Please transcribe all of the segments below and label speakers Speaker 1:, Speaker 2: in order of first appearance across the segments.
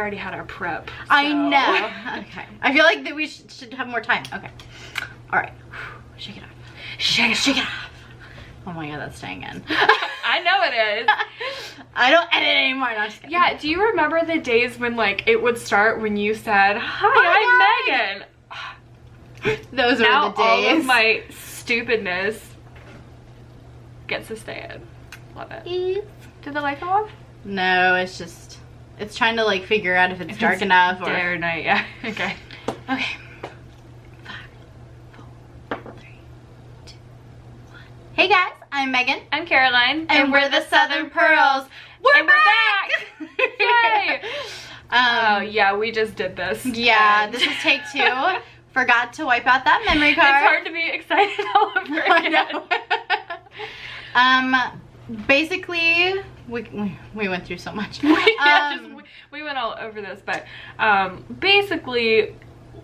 Speaker 1: already had our prep. So.
Speaker 2: I know. Okay. I feel like that we should have more time. Okay. All right. Shake it off. Shake it off. Oh my god, that's staying in.
Speaker 1: I know it is.
Speaker 2: I don't edit anymore. No, I'm just kidding.
Speaker 1: Yeah, do you remember the days when like it would start when you said, "Hi, I'm Megan"?
Speaker 2: Those were
Speaker 1: Now
Speaker 2: the days.
Speaker 1: all of my stupidness gets to stay in. Love it. Did the light go off?
Speaker 2: No, it's just, it's trying to like figure out if it's dark enough or...
Speaker 1: Day or night, yeah. Okay.
Speaker 2: Okay. 5, 4, 3, 2, 1. Hey guys, I'm Megan.
Speaker 1: I'm Caroline.
Speaker 2: And we're the Southern Pearls.
Speaker 1: We're back! Yay! Oh, yeah, we just did this.
Speaker 2: Yeah, this is take 2. Forgot to wipe out that memory card.
Speaker 1: It's hard to be excited all over again.
Speaker 2: Basically, we went through so much.
Speaker 1: We went all over this, but basically,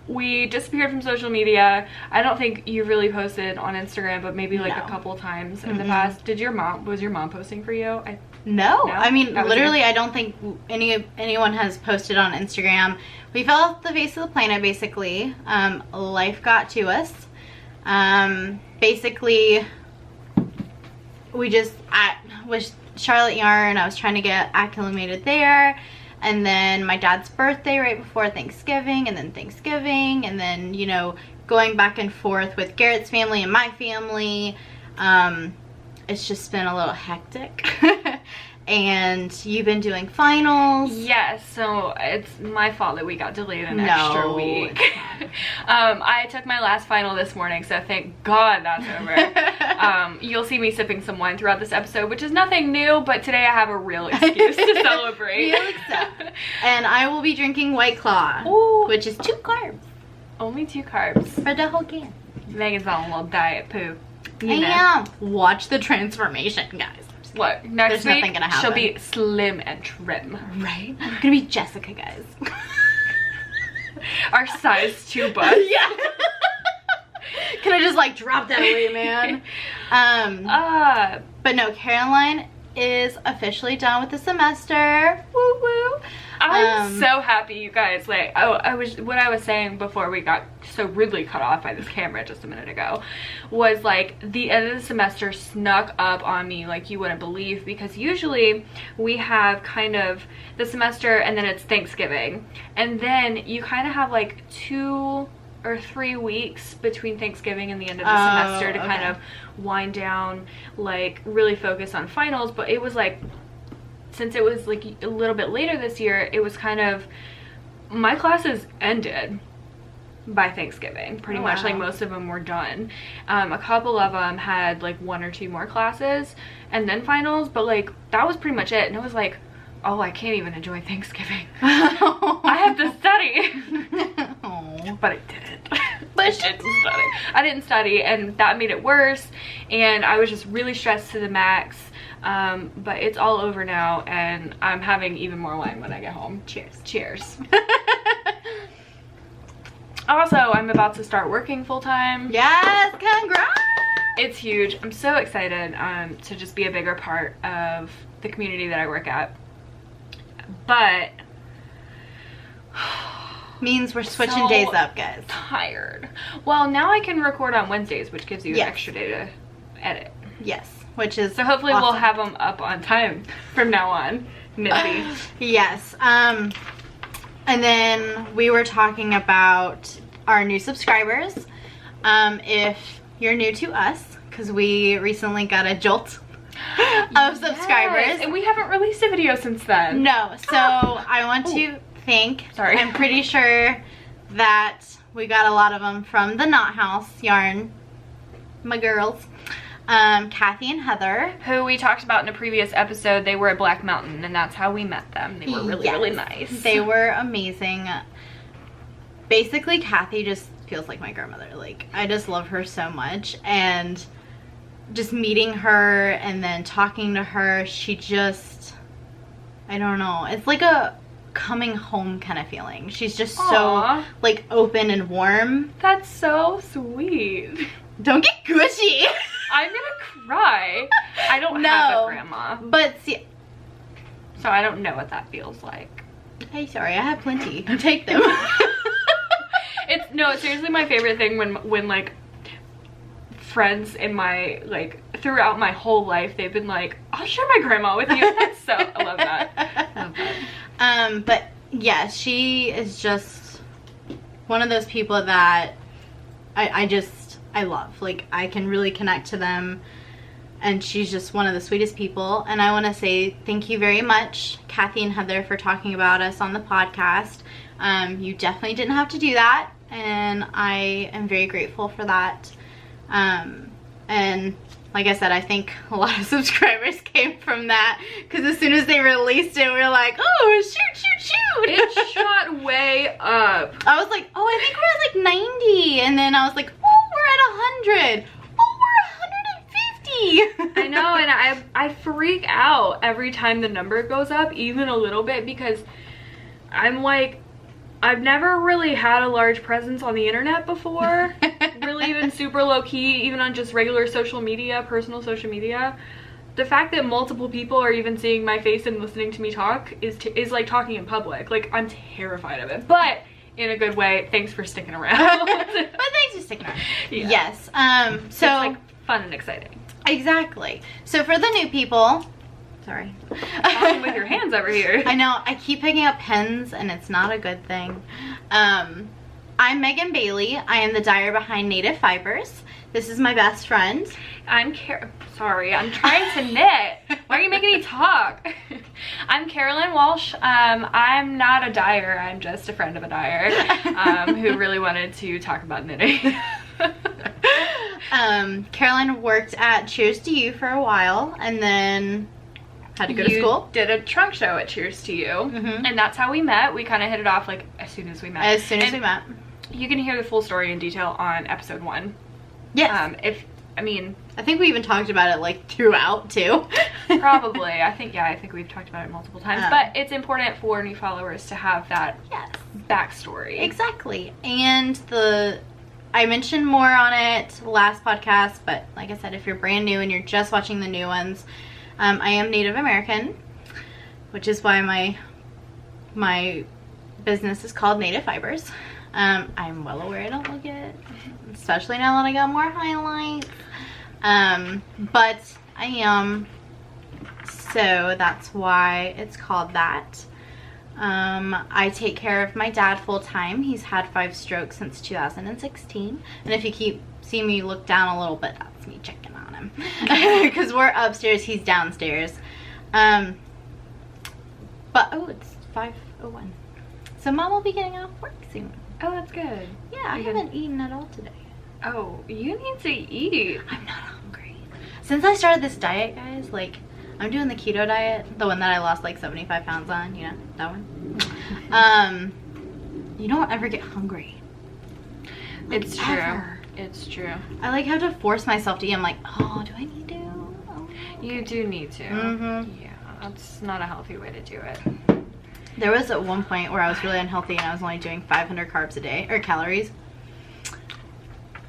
Speaker 1: we disappeared from social media. I don't think you really posted on Instagram, but maybe like a couple times in the past. Was your mom posting for you?
Speaker 2: No, I mean,
Speaker 1: That was
Speaker 2: literally, I don't think anyone has posted on Instagram. We fell off the face of the planet, basically. Life got to us. Basically, I was Charlotte Yarn. I was trying to get acclimated there. And then my dad's birthday right before Thanksgiving, and then, you know, going back and forth with Garrett's family and my family. It's just been a little hectic. And you've been doing finals.
Speaker 1: Yes, so it's my fault that we got delayed an extra week. I took my last final this morning, so thank God that's over. You'll see me sipping some wine throughout this episode, which is nothing new, but today I have a real excuse to celebrate.
Speaker 2: And I will be drinking White Claw, which is 2 carbs.
Speaker 1: Only 2 carbs.
Speaker 2: For the whole can.
Speaker 1: Megan's on a little diet poo.
Speaker 2: Yeah. Watch the transformation, guys.
Speaker 1: What? Next week,
Speaker 2: nothing gonna happen.
Speaker 1: She'll be slim and trim.
Speaker 2: Right? I'm gonna be Jessica, guys.
Speaker 1: Our size 2 bust.
Speaker 2: Yeah. Can I just like drop that away, man? But no, Caroline is officially done with the semester. Woo woo.
Speaker 1: I'm so happy, you guys. Like, what I was saying before we got so rudely cut off by this camera just a minute ago was like the end of the semester snuck up on me like you wouldn't believe, because usually we have kind of the semester and then it's Thanksgiving, and then you kind of have like 2 or 3 weeks between Thanksgiving and the end of the semester to kind of wind down, like really focus on finals. But it was like, since it was like a little bit later this year, it was kind of, my classes ended by Thanksgiving pretty much. Like most of them were done. A couple of them had like 1 or 2 more classes and then finals, but like that was pretty much it. And it was like, oh, I can't even enjoy Thanksgiving. I have to study. But I didn't. I didn't study, and that made it worse, and I was just really stressed to the max. But it's all over now, and I'm having even more wine when I get home. Cheers. Also, I'm about to start working full-time.
Speaker 2: Yes, congrats!
Speaker 1: It's huge. I'm so excited to just be a bigger part of the community that I work at. But
Speaker 2: means we're switching days up, guys.
Speaker 1: Tired. Well, now I can record on Wednesdays, which gives you an extra day to edit.
Speaker 2: Yes, which is
Speaker 1: so hopefully we'll have them up on time from now on. Nifty.
Speaker 2: Yes. And then we were talking about our new subscribers. If you're new to us, because we recently got a jolt of subscribers,
Speaker 1: and we haven't released a video since then.
Speaker 2: No, so I want to thank, I'm pretty sure that we got a lot of them from the Knot House Yarn, my girls, Kathy and Heather,
Speaker 1: who we talked about in a previous episode. They were at Black Mountain, and that's how we met them. They were really nice.
Speaker 2: They were amazing. Basically, Kathy just feels like my grandmother. Like, I just love her so much, and just meeting her and then talking to her, she just, I don't know, it's like a coming home kind of feeling. She's just so like open and warm.
Speaker 1: That's so sweet.
Speaker 2: Don't get gushy.
Speaker 1: I'm gonna cry. I don't have a grandma,
Speaker 2: but see,
Speaker 1: so I don't know what that feels like.
Speaker 2: Hey, sorry, I have plenty. Take them.
Speaker 1: It's seriously my favorite thing when like friends in my, like, throughout my whole life, they've been like, I'll share my grandma with you. So I love that.
Speaker 2: But yeah, she is just one of those people that I love. Like, I can really connect to them, and she's just one of the sweetest people. And I want to say thank you very much, Kathy and Heather, for talking about us on the podcast. You definitely didn't have to do that, and I am very grateful for that. And like I said, I think a lot of subscribers came from that, because as soon as they released it, we were like, oh, shoot.
Speaker 1: It shot way up.
Speaker 2: I was like, oh, I think we're at like 90. And then I was like, oh, we're at 100. Oh, we're 150.
Speaker 1: I know, and I freak out every time the number goes up, even a little bit, because I'm like, I've never really had a large presence on the internet before. Really even super low key, even on just regular social media, personal social media. The fact that multiple people are even seeing my face and listening to me talk is like talking in public. Like, I'm terrified of it, but in a good way. Thanks for sticking around.
Speaker 2: But thanks for sticking around.
Speaker 1: Yeah.
Speaker 2: Yes. So
Speaker 1: it's like fun and exciting.
Speaker 2: Exactly. So for the new people, sorry.
Speaker 1: Talking with your hands over here.
Speaker 2: I know, I keep picking up pens and it's not a good thing. I'm Megan Bailey. I am the dyer behind Native Fibers. This is my best friend.
Speaker 1: Sorry, I'm trying to knit. Why are you making me talk? I'm Carolyn Walsh. I'm not a dyer. I'm just a friend of a dyer who really wanted to talk about knitting.
Speaker 2: Carolyn worked at Cheers to You for a while, and then had to go to school.
Speaker 1: Did a trunk show at Cheers to You, and that's how we met. We kind of hit it off like as soon as we met.
Speaker 2: You
Speaker 1: can hear the full story in detail on episode 1.
Speaker 2: Yes.
Speaker 1: I
Speaker 2: think we even talked about it like throughout too.
Speaker 1: Probably. I think we've talked about it multiple times, but it's important for new followers to have that backstory.
Speaker 2: Exactly. And I mentioned more on it last podcast, but like I said, if you're brand new and you're just watching the new ones, I am Native American, which is why my business is called Native Fibers. I'm well aware I don't look it, especially now that I got more highlights. But I am, so that's why it's called that. I take care of my dad full time. He's had 5 strokes since 2016. And if you see me look down a little bit, that's me checking on him. Because we're upstairs, he's downstairs. But, it's 5:01. So Mom will be getting off work soon.
Speaker 1: Oh, that's good.
Speaker 2: Yeah, I haven't eaten at all today.
Speaker 1: Oh, you need to eat.
Speaker 2: I'm not hungry. Since I started this diet, guys, like, I'm doing the keto diet, the one that I lost like 75 pounds on, you know, that one. You don't ever get hungry. Like,
Speaker 1: it's true.
Speaker 2: Ever.
Speaker 1: It's true.
Speaker 2: I like have to force myself to eat. I'm like, oh, do I need to? Oh.
Speaker 1: You do need to.
Speaker 2: Mm-hmm.
Speaker 1: Yeah, that's not a healthy way to do it.
Speaker 2: There was at one point where I was really unhealthy and I was only doing 500 carbs a day, or calories.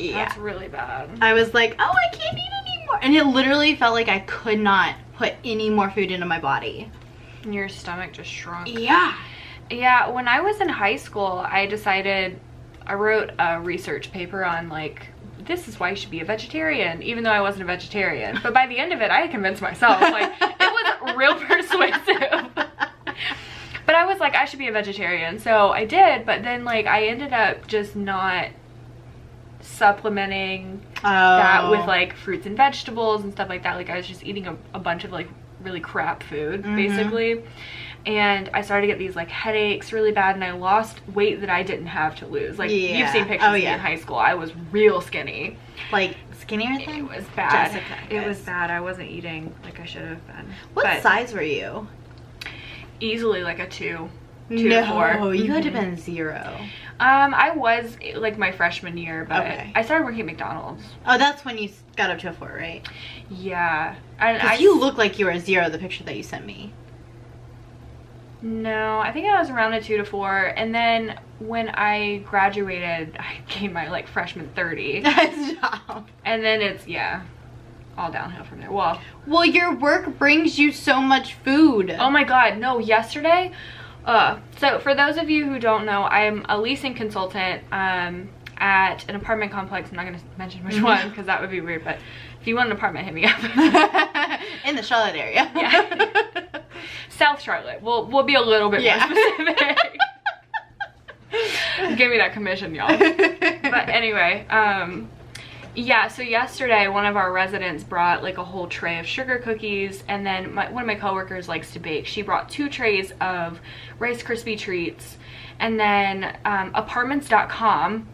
Speaker 2: Yeah.
Speaker 1: That's really bad.
Speaker 2: I was like, oh, I can't eat anymore. And it literally felt like I could not put any more food into my body.
Speaker 1: Your stomach just shrunk.
Speaker 2: Yeah.
Speaker 1: Yeah, when I was in high school, I wrote a research paper on, like, this is why you should be a vegetarian, even though I wasn't a vegetarian. But by the end of it, I had convinced myself. Like, it was real persuasive. But I was like, I should be a vegetarian. So I did, but then, like, I ended up just not supplementing that with, like, fruits and vegetables and stuff like that. Like, I was just eating a bunch of, like, really crap food, basically. And I started to get these, like, headaches really bad, and I lost weight that I didn't have to lose. Like, you've seen pictures of me in high school. I was real skinny.
Speaker 2: Like, skinnier than?
Speaker 1: It was bad.
Speaker 2: Jessica,
Speaker 1: it was bad. I wasn't eating like I should have been.
Speaker 2: What size were you?
Speaker 1: Easily like a 2 to 4.
Speaker 2: No, you had to have been 0.
Speaker 1: I was like my freshman year, but I started working at McDonald's.
Speaker 2: Oh, that's when you got up to a 4, right?
Speaker 1: Yeah.
Speaker 2: Because you look like you were a 0, the picture that you sent me.
Speaker 1: No, I think I was around a 2 to 4, and then when I graduated, I gained my, like, freshman 30.
Speaker 2: Stop.
Speaker 1: And then it's, all downhill from there. Well,
Speaker 2: your work brings you so much food.
Speaker 1: Oh my god, no, yesterday, So for those of you who don't know, I'm a leasing consultant at an apartment complex. I'm not going to mention which one because that would be weird, but if you want an apartment, hit me up.
Speaker 2: In the Charlotte area.
Speaker 1: Yeah. South Charlotte. We'll be a little bit more specific. Give me that commission, y'all. But anyway, yeah, so yesterday one of our residents brought like a whole tray of sugar cookies, and then one of my coworkers likes to bake. She brought 2 trays of Rice Krispie treats, and then apartments.com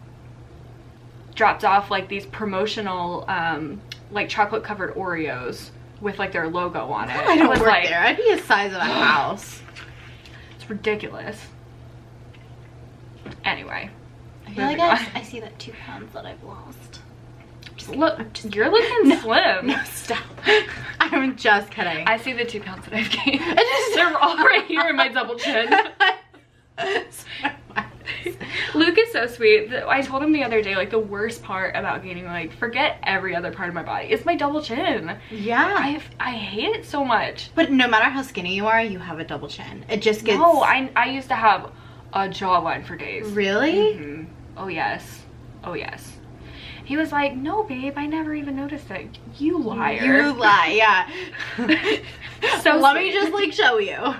Speaker 1: dropped off like these promotional like chocolate covered Oreos with like their logo on it.
Speaker 2: I don't work like, there. I'd be the size of a house.
Speaker 1: It's ridiculous. Anyway,
Speaker 2: I feel like I see that 2 pounds that I've lost.
Speaker 1: Look, you're looking slim.
Speaker 2: No, stop. I'm just kidding.
Speaker 1: I see the 2 pounds that I've gained. They're all right here in my double chin. Luke is so sweet. I told him the other day, like, the worst part about gaining, like, forget every other part of my body. It's my double chin.
Speaker 2: Yeah.
Speaker 1: I hate it so much.
Speaker 2: But no matter how skinny you are, you have a double chin. It just gets...
Speaker 1: No, I used to have a jawline for days.
Speaker 2: Really?
Speaker 1: Mm-hmm. Oh, yes. Oh, yes. He was like, no, babe, I never even noticed it. You liar.
Speaker 2: You lie, yeah.
Speaker 1: So
Speaker 2: let me just, like, show you.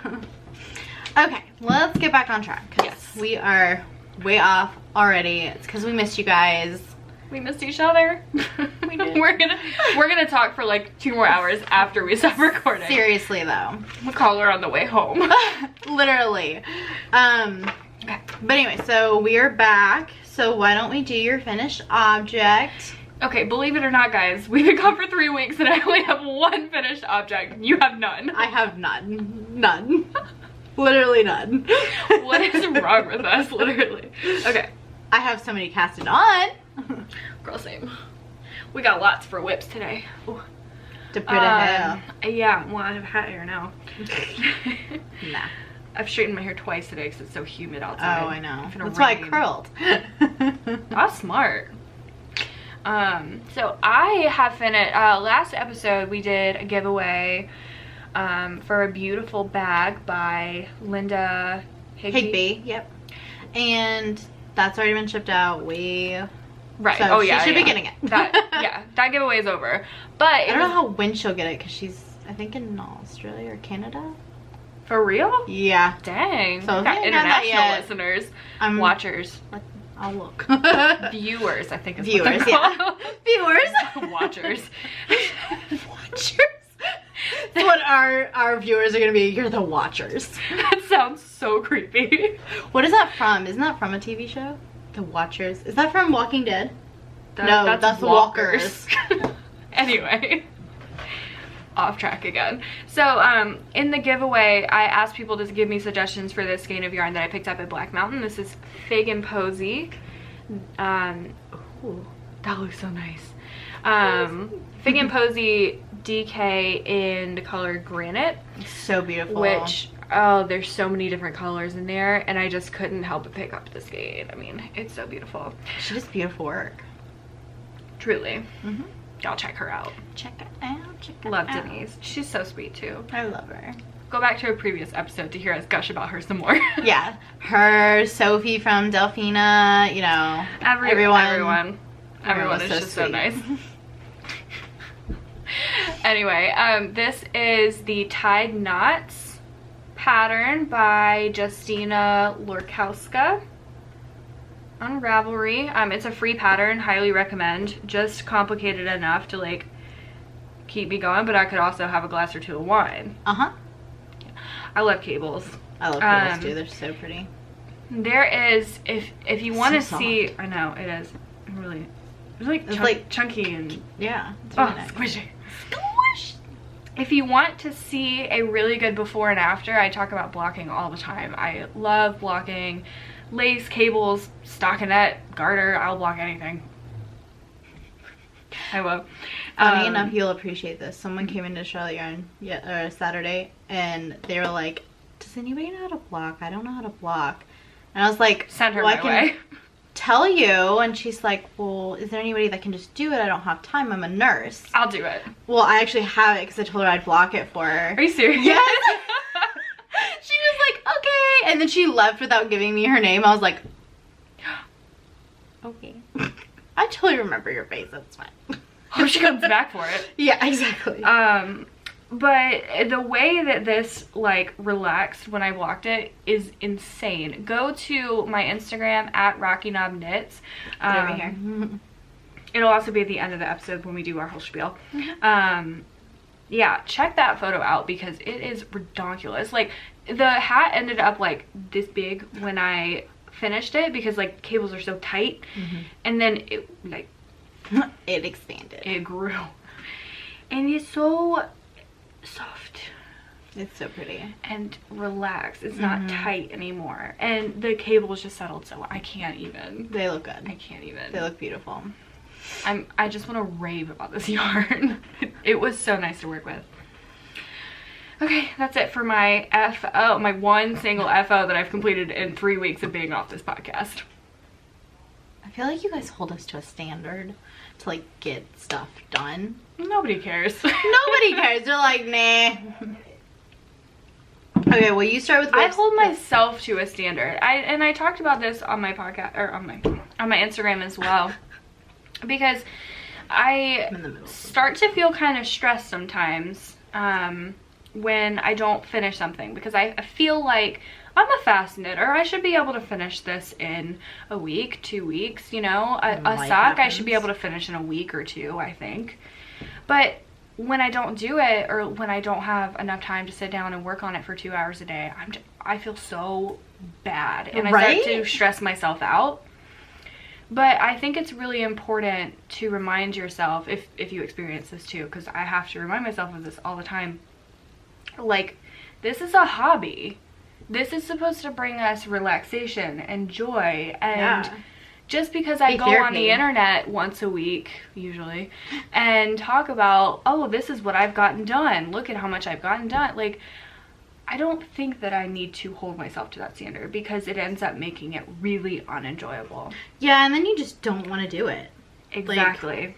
Speaker 2: Okay, let's get back on track.
Speaker 1: Yes.
Speaker 2: We are way off already. It's because we missed you guys.
Speaker 1: We missed each other.
Speaker 2: We did.
Speaker 1: We're gonna talk for like 2 more hours after we stop recording.
Speaker 2: Seriously, though.
Speaker 1: We'll call her on the way home.
Speaker 2: Literally.
Speaker 1: Okay.
Speaker 2: But anyway, so we are back. So why don't we do your finished object?
Speaker 1: Okay, believe it or not, guys, we've been gone for 3 weeks and I only have 1 finished object. You have none.
Speaker 2: I have none. None. Literally none.
Speaker 1: What is wrong with us, literally? Okay.
Speaker 2: I have so many casted on.
Speaker 1: Girl, same. We got lots for whips today. Ooh.
Speaker 2: To put a hair.
Speaker 1: Yeah, well, I have hat hair now.
Speaker 2: Nah.
Speaker 1: I've straightened my hair twice today because it's so humid outside.
Speaker 2: Oh, I know. That's why I curled.
Speaker 1: That's smart. So I have finished, last episode we did a giveaway for a beautiful bag by Linda Higby.
Speaker 2: Yep. And that's already been shipped out.
Speaker 1: Right.
Speaker 2: So she should be getting it.
Speaker 1: That giveaway is over. But
Speaker 2: I don't know when she'll get it because she's, I think, in Australia or Canada.
Speaker 1: For real?
Speaker 2: Yeah.
Speaker 1: Dang.
Speaker 2: So
Speaker 1: got international listeners, watchers.
Speaker 2: I'll look.
Speaker 1: Viewers, I think is
Speaker 2: viewers.
Speaker 1: What
Speaker 2: yeah.
Speaker 1: Viewers. Watchers.
Speaker 2: Watchers. That's what our viewers are gonna be. You're the watchers.
Speaker 1: That sounds so creepy.
Speaker 2: What is that from? Isn't that from a TV show? The Watchers. Is that from Walking Dead?
Speaker 1: No, that's
Speaker 2: the Walkers.
Speaker 1: Anyway. Off track again. So in the giveaway I asked people to give me suggestions for this skein of yarn that I picked up at Black Mountain. This is Fig and Posy. Ooh, that looks so nice. Fig and Posy DK in the color Granite.
Speaker 2: It's so beautiful.
Speaker 1: Which, oh, there's so many different colors in there and I just couldn't help but pick up the skein. I mean, it's so beautiful.
Speaker 2: She does beautiful work.
Speaker 1: Truly. Y'all check her out.
Speaker 2: Check it out.
Speaker 1: Love Denise. She's so sweet too.
Speaker 2: I love her.
Speaker 1: Go back to a previous episode to hear us gush about her some more.
Speaker 2: Yeah. Her, Sophie from Delphina, you know.
Speaker 1: Everyone is
Speaker 2: so
Speaker 1: just so nice. Anyway, this is the Tied Knots pattern by Justina Lorkowska on Ravelry. It's a free pattern, highly recommend. Just complicated enough to like keep me going, but I could also have a glass or 2 of wine. I love cables.
Speaker 2: I love cables too. They're so pretty.
Speaker 1: There is, if you want to
Speaker 2: so
Speaker 1: see, I know it is really. It's like chunky and
Speaker 2: yeah. It's really nice.
Speaker 1: Squishy. Squish. If you want to see a really good before and after, I talk about blocking all the time. I love blocking lace, cables, stockinette, garter. I'll block anything. I will.
Speaker 2: Funny enough, you'll appreciate this. Someone came into Charlotte Yarn Saturday and they were like, does anybody know how to block? I don't know how to block. And I was like,
Speaker 1: send her my way.
Speaker 2: Tell you. And she's like, well, is there anybody that can just do it? I don't have time. I'm a nurse.
Speaker 1: I'll do it.
Speaker 2: Well, I actually have it because I told her I'd block it for her.
Speaker 1: Are you serious?
Speaker 2: Yes. She was like, okay. And then she left without giving me her name. I was like, okay. I totally remember your face. That's fine.
Speaker 1: Hope she comes back for it.
Speaker 2: Yeah, exactly.
Speaker 1: But the way that this like relaxed when I blocked it is insane. Go to my Instagram at Rocky Knob Knits.
Speaker 2: Over here.
Speaker 1: It'll also be at the end of the episode when we do our whole spiel. Yeah, check that photo out because it is redonkulous. Like the hat ended up like this big when I finished it because like cables are so tight, and then it like
Speaker 2: it expanded.
Speaker 1: It grew, and it's so soft.
Speaker 2: It's so pretty
Speaker 1: and relaxed. It's not tight anymore, and the cables just settled, so I can't even.
Speaker 2: They look good.
Speaker 1: I can't even.
Speaker 2: They look beautiful.
Speaker 1: I just want to rave about this yarn. It was so nice to work with. Okay, that's it for my FO, my one single FO that I've completed in 3 weeks of being off this podcast.
Speaker 2: I feel like you guys hold us to a standard to like get stuff done.
Speaker 1: Nobody cares.
Speaker 2: Nobody cares. They're like, nah. Okay, well you start with.
Speaker 1: I hold myself to a standard. I talked about this on my podcast or on my Instagram as well, because I start to feel kind of stressed sometimes when I don't finish something, because I feel like I'm a fast knitter. I should be able to finish this in a week, 2 weeks, you know. A sock I should be able to finish in a week or two, I think. But when I don't do it, or when I don't have enough time to sit down and work on it for 2 hours a day, I feel so bad, and I start to stress myself out. But I think it's really important to remind yourself, if you experience this too, because I have to remind myself of this all the time, like, this is a hobby. This is supposed to bring us relaxation and joy, and just because I go on the internet once a week, usually, and talk about, oh, this is what I've gotten done, look at how much I've gotten done, like, I don't think that I need to hold myself to that standard, because it ends up making it really unenjoyable.
Speaker 2: Yeah, and then you just don't want to do it.
Speaker 1: Exactly.
Speaker 2: Like,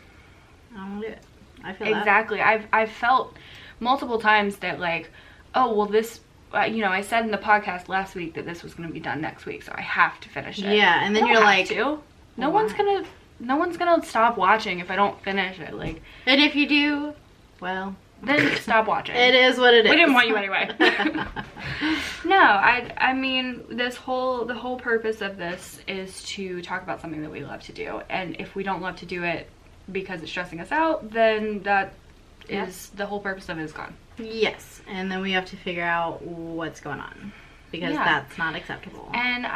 Speaker 2: I don't want to do it. I feel
Speaker 1: exactly. I've felt multiple times that, like, oh, well, this, you know, I said in the podcast last week that this was going to be done next week, so I have to finish it.
Speaker 2: Yeah, and then you're like,
Speaker 1: no one's gonna stop watching if I don't finish it. Like,
Speaker 2: and if you do, well,
Speaker 1: then stop watching.
Speaker 2: It is what it is.
Speaker 1: We didn't want you anyway. No, I mean, the whole purpose of this is to talk about something that we love to do, and if we don't love to do it because it's stressing us out, then that is the whole purpose of it is gone.
Speaker 2: Yes, and then we have to figure out what's going on, because that's not acceptable.
Speaker 1: And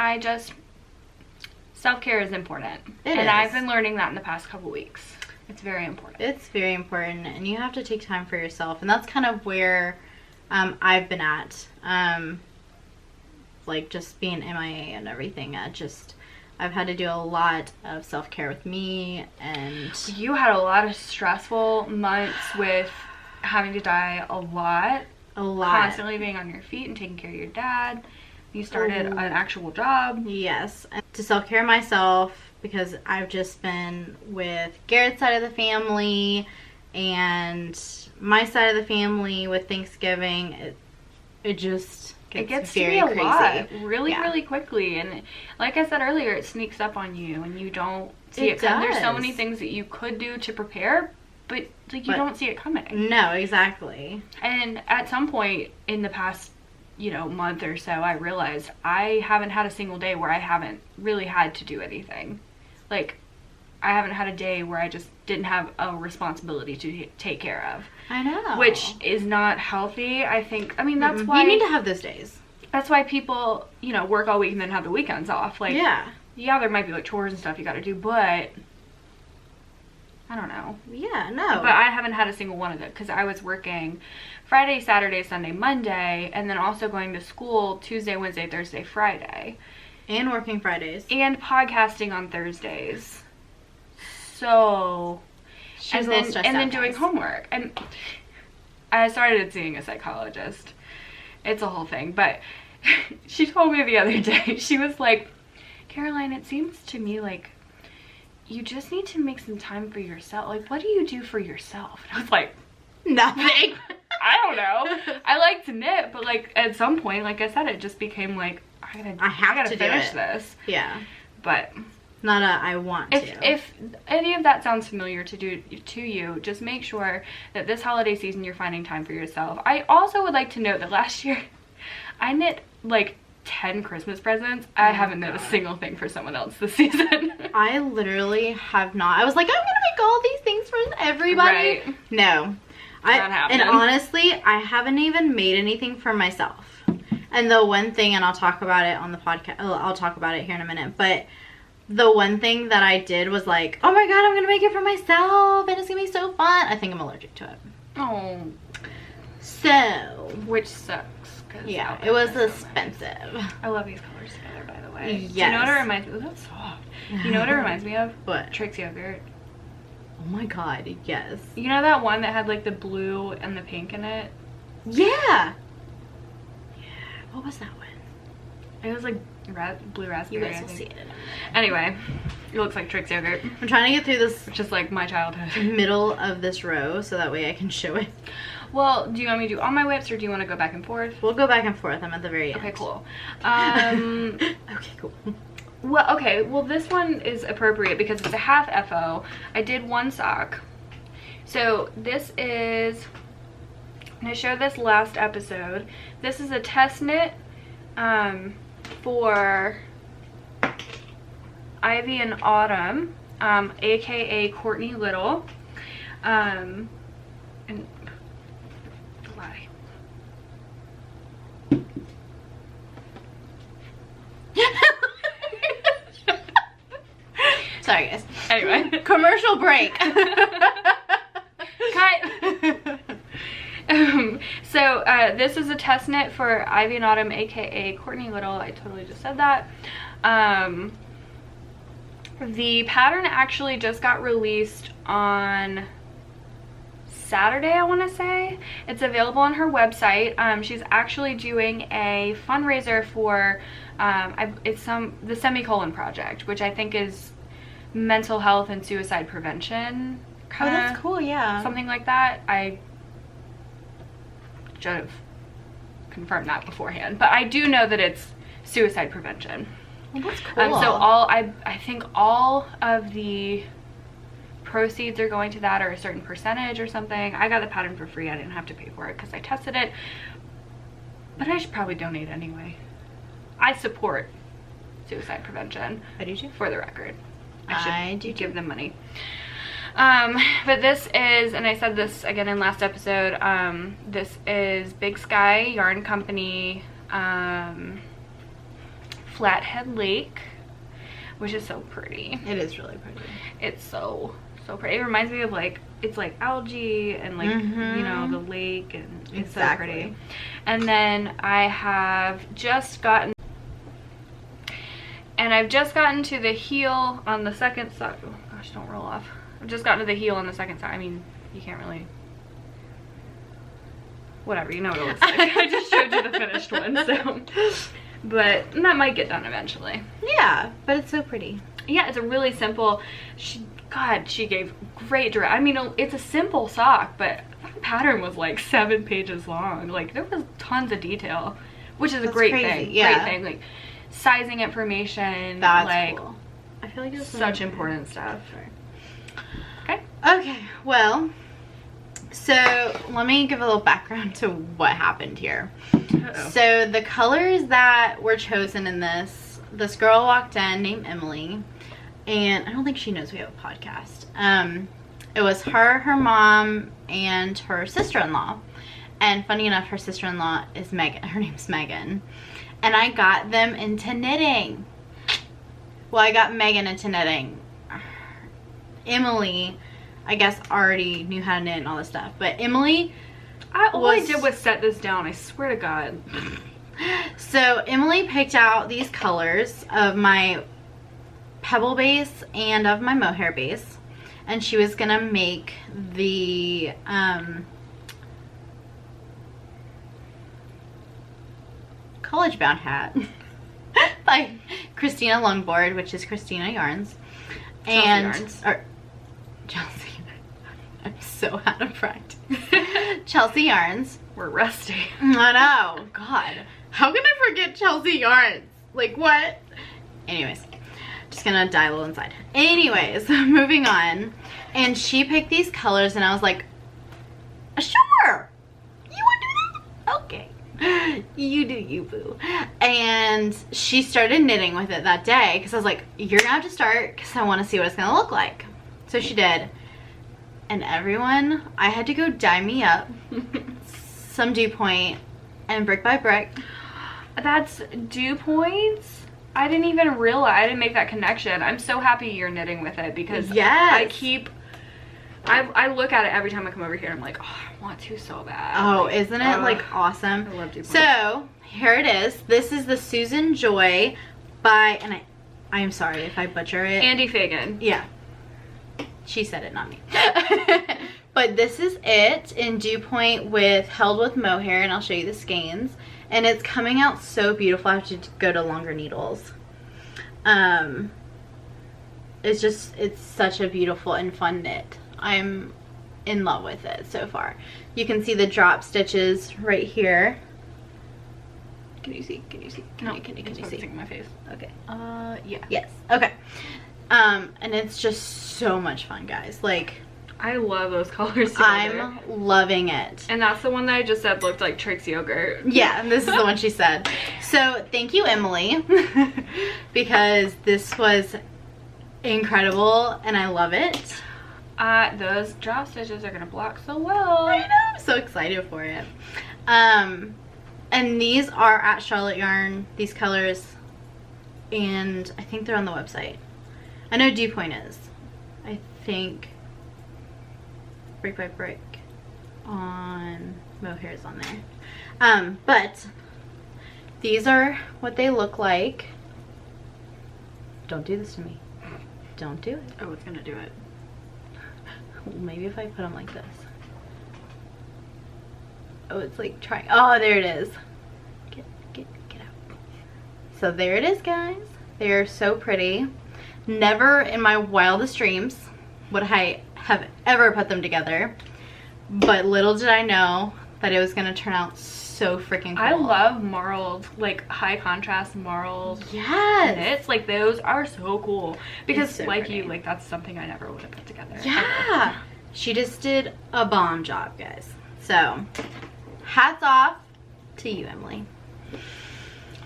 Speaker 1: self-care is important.
Speaker 2: It is.
Speaker 1: I've been learning that in the past couple weeks. It's very important.
Speaker 2: It's very important, and you have to take time for yourself, and that's kind of where I've been at. Like, just being MIA and everything. I've had to do a lot of self-care with me, and
Speaker 1: you had a lot of stressful months with having to dye a lot, constantly being on your feet and taking care of your dad. You started an actual job.
Speaker 2: Yes, and to self-care myself, because I've just been with Garrett's side of the family and my side of the family with Thanksgiving. It just gets very
Speaker 1: to be a
Speaker 2: crazy.
Speaker 1: Lot, really quickly, and like I said earlier, it sneaks up on you and you don't see it coming. There's so many things that you could do to prepare, but like you don't see it coming.
Speaker 2: No, exactly.
Speaker 1: And at some point in the past, you know, month or so, I realized I haven't had a single day where I haven't really had to do anything. Like, I haven't had a day where I just didn't have a responsibility to take care of.
Speaker 2: I know.
Speaker 1: Which is not healthy, I think. I mean, that's why...
Speaker 2: You need to have those days.
Speaker 1: That's why people, you know, work all week and then have the weekends off. Like, yeah, there might be, like, chores and stuff you gotta do, but... I don't know.
Speaker 2: Yeah, no.
Speaker 1: But I haven't had a single one of it, because I was working Friday, Saturday, Sunday, Monday, and then also going to school Tuesday, Wednesday, Thursday, Friday.
Speaker 2: And working Fridays.
Speaker 1: And podcasting on Thursdays. So...
Speaker 2: She's a little stressed out,
Speaker 1: and then doing homework. And I started seeing a psychologist. It's a whole thing. But she told me the other day, she was like, Caroline, it seems to me like you just need to make some time for yourself. Like, what do you do for yourself? And I was like,
Speaker 2: nothing.
Speaker 1: I don't know. I like to knit, but like at some point, like I said, it just became like,
Speaker 2: I gotta
Speaker 1: finish this.
Speaker 2: Yeah.
Speaker 1: But
Speaker 2: not a I want to.
Speaker 1: If any of that sounds familiar to you, just make sure that this holiday season you're finding time for yourself. I also would like to note that last year I knit like 10 Christmas presents. I haven't knit a single thing for someone else this season.
Speaker 2: I literally have not. I was like, I'm gonna make all these things for everybody.
Speaker 1: Right.
Speaker 2: No. And honestly, I haven't even made anything for myself. And the one thing, and I'll talk about it on the podcast, I'll talk about it here in a minute, but the one thing that I did was like, oh my god, I'm gonna make it for myself and it's gonna be so fun. I think I'm allergic to it.
Speaker 1: Oh.
Speaker 2: So.
Speaker 1: Which sucks.
Speaker 2: Yeah, it was expensive.
Speaker 1: I love these colors together, by the way.
Speaker 2: Yes.
Speaker 1: Do you know what it reminds me of? That's soft. You know what it reminds me of?
Speaker 2: What?
Speaker 1: Trix yogurt.
Speaker 2: Oh my god, yes.
Speaker 1: You know that one that had like the blue and the pink in it?
Speaker 2: Yeah. What was that one?
Speaker 1: It was like blue raspberry.
Speaker 2: You guys will see it in a minute.
Speaker 1: Anyway, it looks like Trix yogurt.
Speaker 2: I'm trying to get through this.
Speaker 1: Just like my childhood.
Speaker 2: Middle of this row so that way I can show it.
Speaker 1: Well, do you want me to do all my whips or do you want to go back and forth?
Speaker 2: We'll go back and forth. I'm at the very end.
Speaker 1: Okay, cool.
Speaker 2: Okay, cool.
Speaker 1: Well, okay. Well, this one is appropriate because it's a half FO. I did one sock. So this is, and I showed this last episode. This is a test knit for Ivy and Autumn, aka Courtney Little. And lie.
Speaker 2: Sorry guys.
Speaker 1: Anyway.
Speaker 2: Commercial break.
Speaker 1: Cut. So this is a test knit for Ivy and Autumn, aka Courtney Little. I totally just said that. The pattern actually just got released on Saturday, I want to say. It's available on her website. She's actually doing a fundraiser for the Semicolon Project, which I think is mental health and suicide prevention.
Speaker 2: Oh, that's cool, yeah.
Speaker 1: Something like that. I should have confirmed that beforehand, but I do know that it's suicide prevention.
Speaker 2: Well, that's cool.
Speaker 1: So I think all of the proceeds are going to that, or a certain percentage or something. I got the pattern for free. I didn't have to pay for it because I tested it, but I should probably donate anyway. I support suicide prevention.
Speaker 2: I do too.
Speaker 1: For the record,
Speaker 2: I
Speaker 1: should give them money. But this is, and I said this again in last episode, this is Big Sky Yarn Company, Flathead Lake, which is so pretty.
Speaker 2: It is really pretty.
Speaker 1: It's so pretty. It reminds me of like, it's like algae and like, you know, the lake, and it's so pretty. And then I have just gotten, and I've just gotten to the heel on the second side. Oh gosh, don't roll off. I've just gotten to the heel on the second side. I mean, you can't really, whatever, you know what it looks like. I just showed you the finished one, so. But that might get done eventually.
Speaker 2: Yeah, but it's so pretty.
Speaker 1: Yeah, it's a really simple, she gave great direct. I mean, it's a simple sock, but that pattern was like 7 pages long. Like, there was tons of detail, which is a great thing.
Speaker 2: Yeah.
Speaker 1: Great thing. Like, sizing information.
Speaker 2: That's
Speaker 1: like,
Speaker 2: cool. I feel like it's
Speaker 1: such important stuff. Okay.
Speaker 2: Okay, well, so let me give a little background to what happened here. Uh-oh. So the colors that were chosen in this girl walked in named Emily, and I don't think she knows we have a podcast. It was her mom, and her sister-in-law. And funny enough, her sister-in-law is Megan. Her name's Megan. And I got them into knitting. Well, I got Megan into knitting. Emily, I guess, already knew how to knit and all this stuff. But Emily,
Speaker 1: all I did was set this down, I swear to God.
Speaker 2: So Emily picked out these colors of my pebble base and of my mohair base. And she was gonna make the college bound hat by Christina Longboard, which is Christina Yarns. Chelsea. I'm so out of practice. Chelsea Yarns.
Speaker 1: We're rusty.
Speaker 2: I know. God. How can I forget Chelsea Yarns? Like, what? Anyways, just gonna die a little inside. Anyways, moving on. And she picked these colors and I was like, sure, you want to do that? Okay. You do you, boo. And she started knitting with it that day because I was like, you're gonna have to start because I want to see what it's gonna look like. So she did. And everyone, I had to go dye me up some dew point and brick by brick.
Speaker 1: That's dew points? I didn't even realize, I didn't make that connection. I'm so happy you're knitting with it because
Speaker 2: yes.
Speaker 1: I look at it every time I come over here and I'm like, oh, I want to so bad.
Speaker 2: Oh, isn't it like awesome?
Speaker 1: I love dew points.
Speaker 2: So here it is. This is the Susan Joy by, and I am sorry if I butcher it.
Speaker 1: Andy Fagan.
Speaker 2: Yeah. She said it, not me. But this is it in dew point with held with mohair, and I'll show you the skeins. And it's coming out so beautiful. I have to go to longer needles. It's such a beautiful and fun knit. I'm in love with it so far. You can see the drop stitches right here. Can you see? Can you see? Can you see?
Speaker 1: My face.
Speaker 2: Okay.
Speaker 1: Yeah.
Speaker 2: Yes. Okay. And it's just so much fun, guys. Like,
Speaker 1: I love those colors together.
Speaker 2: I'm loving it.
Speaker 1: And that's the one that I just said looked like Trix yogurt.
Speaker 2: Yeah, and this is the one she said. So thank you, Emily, because this was incredible and I love it.
Speaker 1: Those drop stitches are gonna block so well.
Speaker 2: I know, I'm so excited for it. And these are at Charlotte Yarn, these colors, and I think they're on the website. I know dew point is. I think brick by brick on mohair is on there. But these are what they look like. Don't do this to me. Don't do it.
Speaker 1: Oh, it's gonna do it.
Speaker 2: Maybe if I put them like this. Oh, it's like trying. Oh, there it is. Get out. So there it is, guys. They are so pretty. Never in my wildest dreams would I have ever put them together. But little did I know that it was going to turn out so freaking cool.
Speaker 1: I love marled, like high contrast marled knits. Like those are so cool. Because
Speaker 2: so
Speaker 1: like
Speaker 2: pretty.
Speaker 1: you, like that's something I never would have put together.
Speaker 2: Yeah. Ever. She just did a bomb job, guys. So hats off to you, Emily.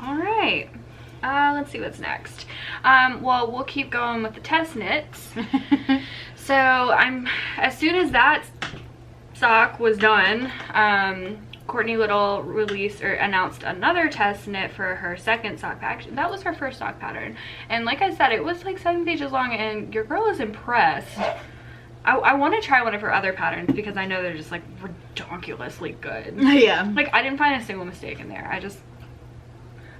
Speaker 1: All right. Let's see what's next. Well, we'll keep going with the test knits. So as soon as that sock was done, Courtney Little announced another test knit for her second sock pack. That was her first sock pattern. And like I said, it was like 7 pages long and your girl is impressed. I want to try one of her other patterns because I know they're just like ridiculously good.
Speaker 2: Yeah.
Speaker 1: Like I didn't find a single mistake in there.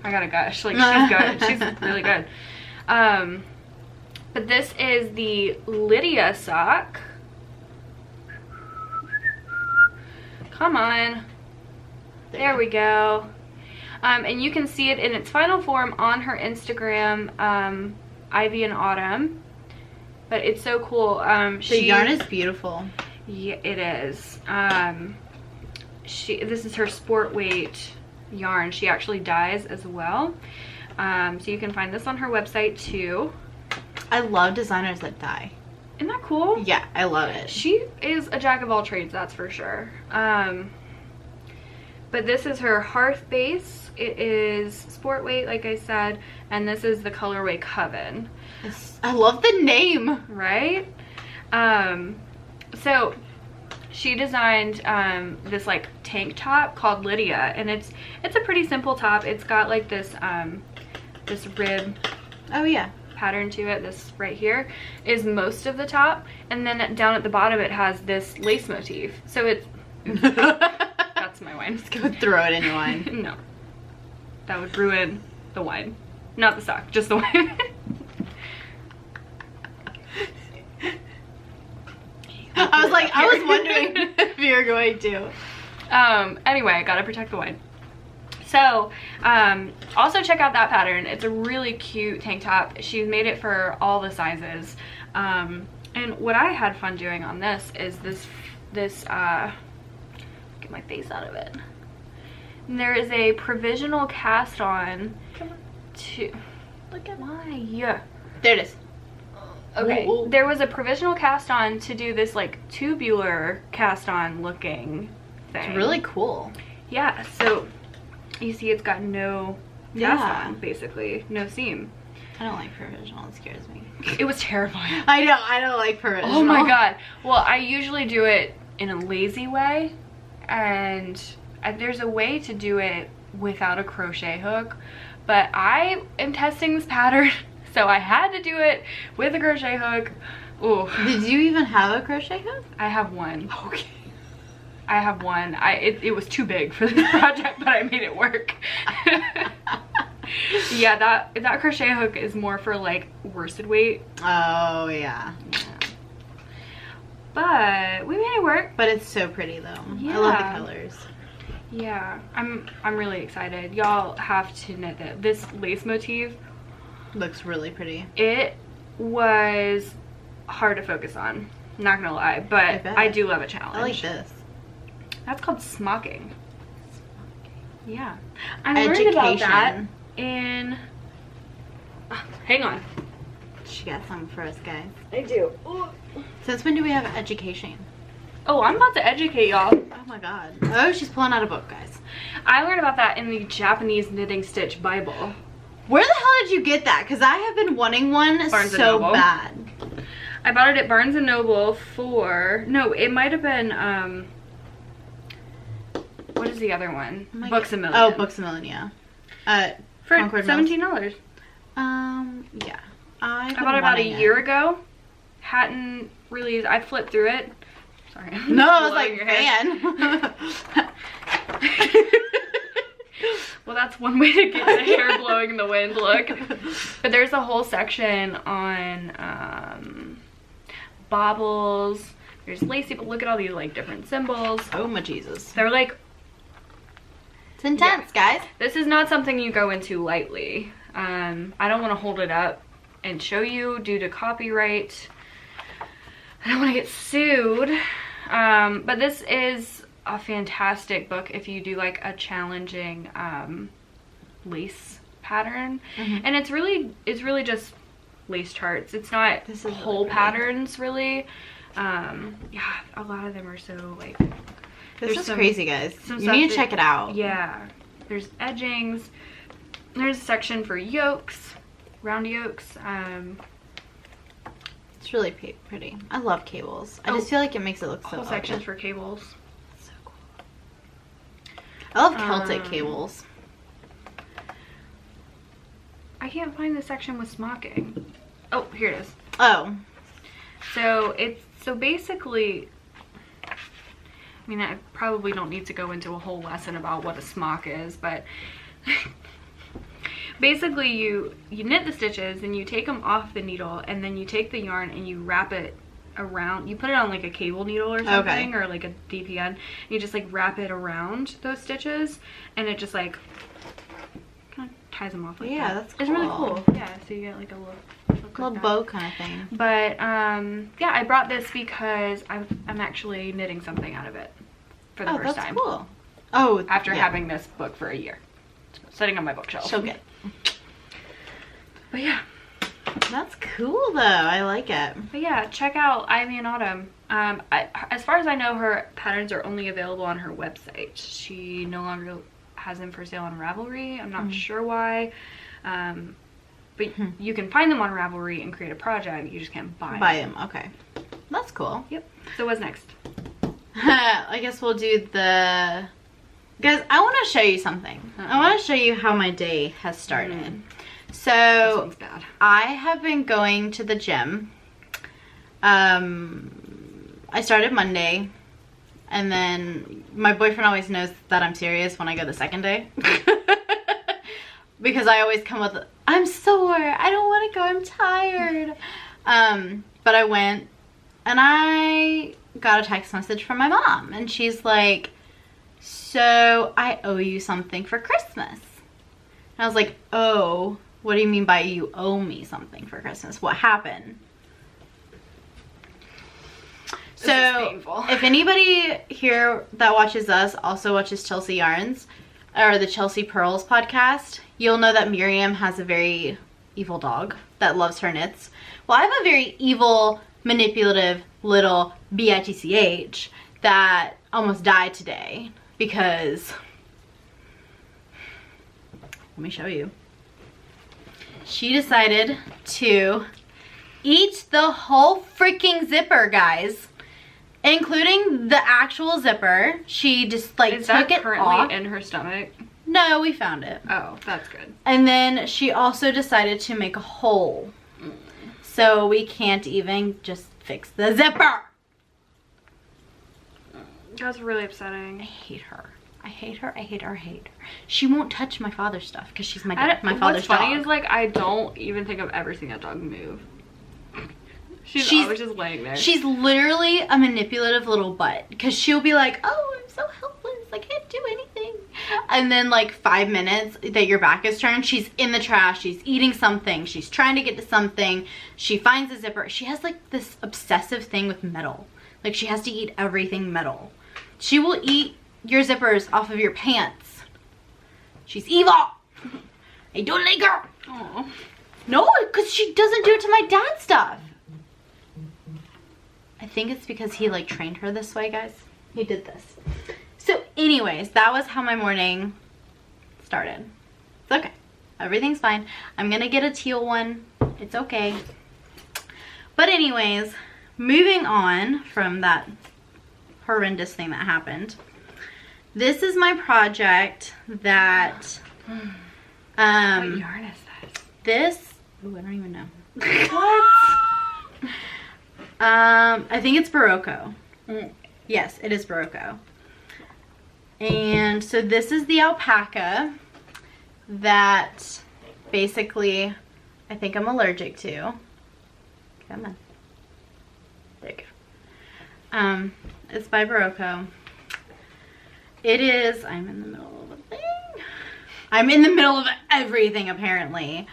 Speaker 1: I gotta gush. Like she's good. She's really good. But this is the Lydia sock. Come on. There we go. And you can see it in its final form on her Instagram, Ivy and Autumn. But it's so cool.
Speaker 2: The yarn is beautiful.
Speaker 1: Yeah, it is. This is her sport weight yarn. She actually dyes as well. So you can find this on her website too.
Speaker 2: I love designers that dye.
Speaker 1: Isn't that cool?
Speaker 2: Yeah, I love it.
Speaker 1: She is a jack of all trades, that's for sure. But this is her hearth base. It is sport weight, like I said, and this is the colorway Coven.
Speaker 2: I love the name.
Speaker 1: Right? So she designed this like tank top called Lydia, and it's a pretty simple top. It's got like this this rib pattern to it. This right here is most of the top, and then down at the bottom it has this lace motif. So it's that's my wine.
Speaker 2: Just go throw it in your wine.
Speaker 1: No, that would ruin the wine, not the sock, just the wine.
Speaker 2: I was wondering if you were going to.
Speaker 1: Anyway, I gotta protect the wine. So, also check out that pattern. It's a really cute tank top. She's made it for all the sizes. And what I had fun doing on this is this get my face out of it. And there is a provisional cast on to...
Speaker 2: Look at
Speaker 1: Why?
Speaker 2: There it is.
Speaker 1: Okay,
Speaker 2: Ooh.
Speaker 1: there was a provisional cast on to do this like tubular cast on looking thing.
Speaker 2: It's really cool.
Speaker 1: Yeah, so you see it's got no cast on, basically. No seam.
Speaker 2: I don't like provisional, it scares me.
Speaker 1: It was terrifying.
Speaker 2: I know, I don't like provisional.
Speaker 1: Oh my god. Well, I usually do it in a lazy way, and there's a way to do it without a crochet hook, but I am testing this pattern. So I had to do it with a crochet hook. Ooh.
Speaker 2: Did you even have a crochet hook?
Speaker 1: I have one.
Speaker 2: Okay.
Speaker 1: I have one. It was too big for this project, but I made it work. Yeah, that crochet hook is more for like worsted weight.
Speaker 2: Oh yeah.
Speaker 1: But we made it work.
Speaker 2: But it's so pretty though.
Speaker 1: Yeah.
Speaker 2: I love the colors.
Speaker 1: Yeah, I'm really excited. Y'all have to knit that. This lace motif
Speaker 2: Looks really pretty.
Speaker 1: It was hard to focus on, not gonna lie, but I do love a challenge.
Speaker 2: I like this.
Speaker 1: That's called smocking. Yeah. I learned about that in... hang on.
Speaker 2: She got something for us, guys.
Speaker 1: I do. Ooh.
Speaker 2: Since when do we have education?
Speaker 1: Oh, I'm about to educate y'all.
Speaker 2: Oh my god. Oh, she's pulling out a book, guys.
Speaker 1: I learned about that in the Japanese Knitting Stitch Bible.
Speaker 2: Where the hell did you get that? Because I have been wanting one so bad.
Speaker 1: I bought it at Barnes & Noble for... No, it might have been... what is the other one? Books A Million.
Speaker 2: Oh, Books A Million, yeah.
Speaker 1: For
Speaker 2: Concord
Speaker 1: $17.
Speaker 2: Yeah. I
Speaker 1: bought it about a year ago. Hadn't really... I flipped through it. Sorry.
Speaker 2: No, I was like, man.
Speaker 1: Well, that's one way to get the hair blowing in the wind look. But there's a whole section on baubles. There's lacy, but look at all these like different symbols.
Speaker 2: Oh my Jesus.
Speaker 1: They're like...
Speaker 2: It's intense, guys.
Speaker 1: This is not something you go into lightly. I don't want to hold it up and show you due to copyright. I don't want to get sued. But this is a fantastic book if you do like a challenging lace pattern. And it's really just lace charts. It's not whole really patterns really. Yeah, a lot of them are so like...
Speaker 2: This is crazy, guys. You need to check it out.
Speaker 1: Yeah. There's edgings. There's a section for yolks, round yolks.
Speaker 2: It's really pretty. I love cables. I just feel like it makes it look so elegant.
Speaker 1: Sections for cables.
Speaker 2: So cool. I love Celtic cables.
Speaker 1: I can't find the section with smocking. Oh, here it is.
Speaker 2: Oh.
Speaker 1: So basically, I mean, I probably don't need to go into a whole lesson about what a smock is, but basically you knit the stitches and you take them off the needle, and then you take the yarn and you wrap it around. You put it on like a cable needle or something, or like a DPN, and you just like wrap it around those stitches, and it just like kind of ties them off like that.
Speaker 2: That's cool.
Speaker 1: It's really cool. Yeah, so you get like a
Speaker 2: little bow kind of thing.
Speaker 1: But yeah, I brought this because I'm actually knitting something out of it for the first time.
Speaker 2: Oh, that's cool. Oh,
Speaker 1: after having this book for a year, sitting on my bookshelf.
Speaker 2: So good.
Speaker 1: But yeah,
Speaker 2: that's cool though. I like it.
Speaker 1: But yeah, check out I Me in Autumn. As far as I know, her patterns are only available on her website. She no longer has them for sale on Ravelry. I'm not sure why. But you can find them on Ravelry and create a project. You just can't buy them.
Speaker 2: Okay. That's cool.
Speaker 1: Yep. So what's next?
Speaker 2: I guess we'll do the... Guys, I want to show you something. I want to show you how my day has started. So, I have been going to the gym. I started Monday. And then my boyfriend always knows that I'm serious when I go the second day. Because I always come with, I'm sore, I don't want to go, I'm tired. But I went and I got a text message from my mom. And she's like, so I owe you something for Christmas. And I was like, oh, what do you mean by you owe me something for Christmas? What happened? So if anybody here that watches us also watches Chelsea Yarns, or the Chelsea Purls podcast, you'll know that Miriam has a very evil dog that loves her knits. Well, I have a very evil, manipulative little bitch that almost died today because, let me show you. She decided to eat the whole freaking zipper, guys. Including the actual zipper. She just like took it
Speaker 1: currently
Speaker 2: off.
Speaker 1: In her stomach?
Speaker 2: No, we found it.
Speaker 1: Oh, that's good.
Speaker 2: And then she also decided to make a hole. So we can't even just fix the zipper.
Speaker 1: That's really upsetting.
Speaker 2: I hate her. I hate her. I hate her. I hate her. She won't touch my father's stuff because she's my father's dog.
Speaker 1: What's funny is like I don't even think I've ever seen a dog move. She's always just laying there.
Speaker 2: She's literally a manipulative little butt because she'll be like, oh, I'm so helpless. I can't do anything. And then like 5 minutes that your back is turned, she's in the trash. She's eating something. She's trying to get to something. She finds a zipper. She has like this obsessive thing with metal. Like she has to eat everything metal. She will eat your zippers off of your pants. She's evil. I don't like her.
Speaker 1: Aww.
Speaker 2: No, because she doesn't do it to my dad's stuff. I think it's because he like trained her this way, guys. He did this. So anyways, that was how my morning started. It's okay. Everything's fine. I'm gonna get a teal one. It's okay. But anyways, moving on from that horrendous thing that happened. This is my project that
Speaker 1: what yarn is this?
Speaker 2: This, ooh, I don't even know.
Speaker 1: What?
Speaker 2: I think it's Barocco.
Speaker 1: Mm.
Speaker 2: Yes, it is Barocco. And so this is the alpaca that basically I think I'm allergic to. Come on. There you go. It's by Barocco. It is, I'm in the middle of a thing. I'm in the middle of everything apparently.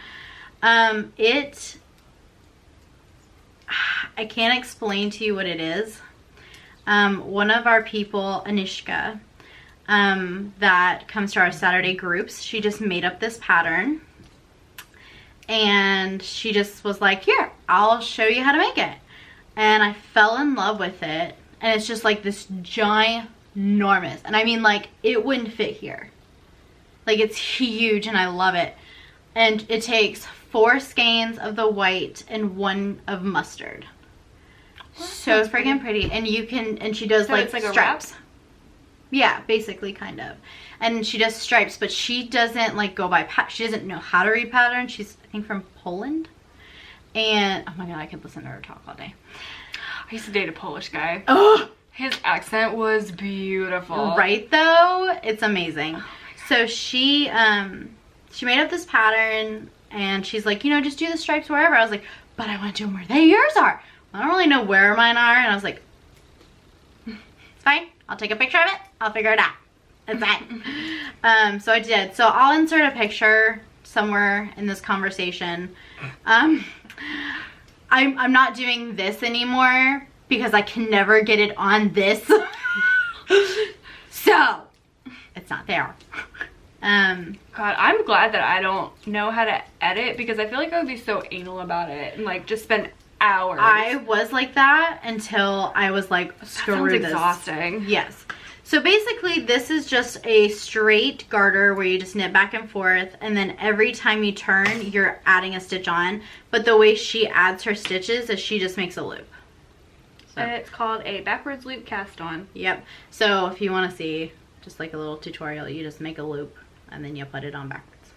Speaker 2: I can't explain to you what it is. One of our people, Anishka, that comes to our Saturday groups, she just made up this pattern. And she just was like, here, I'll show you how to make it. And I fell in love with it. And it's just like this ginormous. And I mean like, it wouldn't fit here. Like it's huge and I love it. And it takes 4 skeins of the white and 1 of mustard. So freaking pretty. And you can, and she does so like,
Speaker 1: it's like
Speaker 2: stripes.
Speaker 1: A wrap?
Speaker 2: Yeah, basically kind of. And she does stripes, but she doesn't like go by, she doesn't know how to read patterns. She's, I think, from Poland. And, oh my God, I could listen to her talk all day.
Speaker 1: I used to date a Polish guy.
Speaker 2: Oh!
Speaker 1: His accent was beautiful.
Speaker 2: Right though? It's amazing. Oh so she made up this pattern and she's like, you know, just do the stripes wherever. I was like, but I want to do them where yours are. I don't really know where mine are. And I was like, it's fine. I'll take a picture of it. I'll figure it out. It's fine. So I did. So I'll insert a picture somewhere in this conversation. I'm not doing this anymore because I can never get it on this. So it's not there.
Speaker 1: God, I'm glad that I don't know how to edit because I feel like I would be so anal about it and like just spend hours.
Speaker 2: I was like that until I was like, screw this.
Speaker 1: That sounds exhausting.
Speaker 2: Yes. So basically this is just a straight garter where you just knit back and forth, and then every time you turn you're adding a stitch on, but the way she adds her stitches is she just makes a loop.
Speaker 1: So it's called a backwards loop cast on.
Speaker 2: Yep. So if you want to see just like a little tutorial, you just make a loop and then you put it on backwards.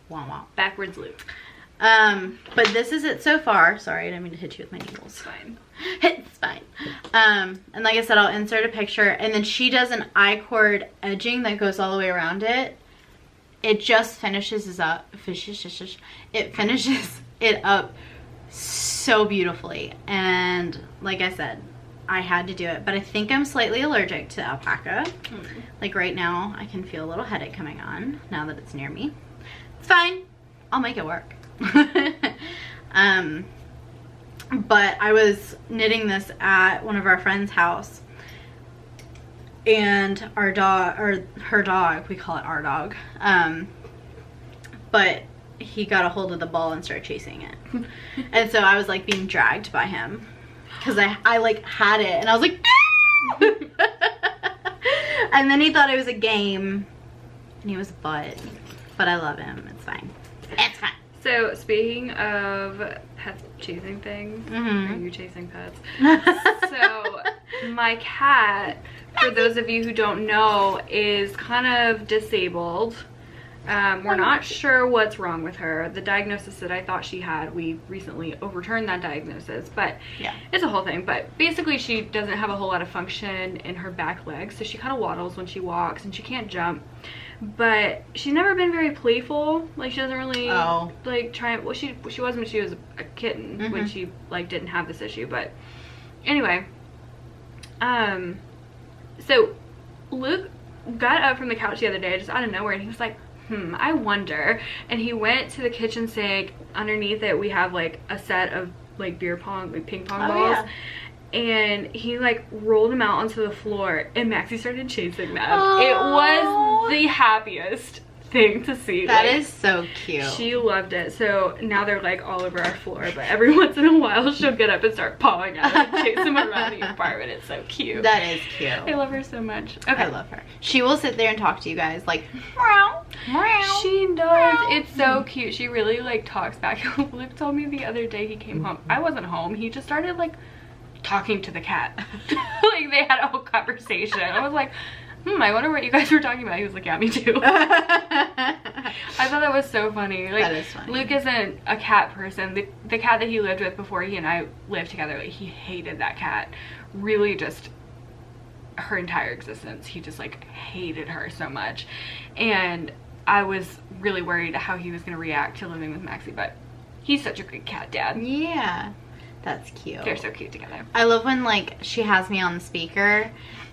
Speaker 2: Wah wah.
Speaker 1: Backwards loop.
Speaker 2: But this is it so far. Sorry, I didn't mean to hit you with my needles.
Speaker 1: It's fine.
Speaker 2: It's fine. And like I said, I'll insert a picture, and then she does an I-cord edging that goes all the way around it. It just finishes it up so beautifully. And like I said, I had to do it, but I think I'm slightly allergic to alpaca. Like right now, I can feel a little headache coming on now that it's near me. It's fine. I'll make it work. But I was knitting this at one of our friends' house, and our dog, or her dog, we call it our dog, but he got a hold of the ball and started chasing it. And so I was like being dragged by him because I like had it and I was like and then he thought it was a game and he was a butt, but I love him. It's fine. It's fine.
Speaker 1: So speaking of pets chasing things, are you chasing pets? So my cat, for those of you who don't know, is kind of disabled. We're not sure what's wrong with her. The diagnosis that I thought she had, we recently overturned that diagnosis, but yeah, it's a whole thing. But basically she doesn't have a whole lot of function in her back legs, so she kind of waddles when she walks and she can't jump. But she's never been very playful. Like, she doesn't really like try. Well, she was when she was a kitten, when she like didn't have this issue. But anyway, so Luke got up from the couch the other day just out of nowhere and he was like, I wonder. And he went to the kitchen sink. Underneath it we have like a set of like beer pong, like ping pong balls. Yeah. And he like rolled them out onto the floor and Maxie started chasing them. Aww. It was the happiest thing to see.
Speaker 2: That is so cute.
Speaker 1: She loved it. So now they're like all over our floor, but every once in a while she'll get up and start pawing at them and chase them around the apartment. It's so cute.
Speaker 2: That is cute.
Speaker 1: I love her so much. Okay.
Speaker 2: I love her. She will sit there and talk to you guys like meow, meow.
Speaker 1: She does. It's so cute. She really like talks back. Luke told me the other day he came home. I wasn't home. He just started like talking to the cat. Like they had a whole conversation. I was like, I wonder what you guys were talking about. He was like, yeah, me too. I thought that was so funny. Like, that is funny. Luke isn't a cat person. The cat that he lived with before he and I lived together, like, he hated that cat. Really just her entire existence. He just like hated her so much. And I was really worried how he was going to react to living with Maxie, but he's such a good cat dad.
Speaker 2: Yeah. That's cute.
Speaker 1: They're so cute together.
Speaker 2: I love when like she has me on the speaker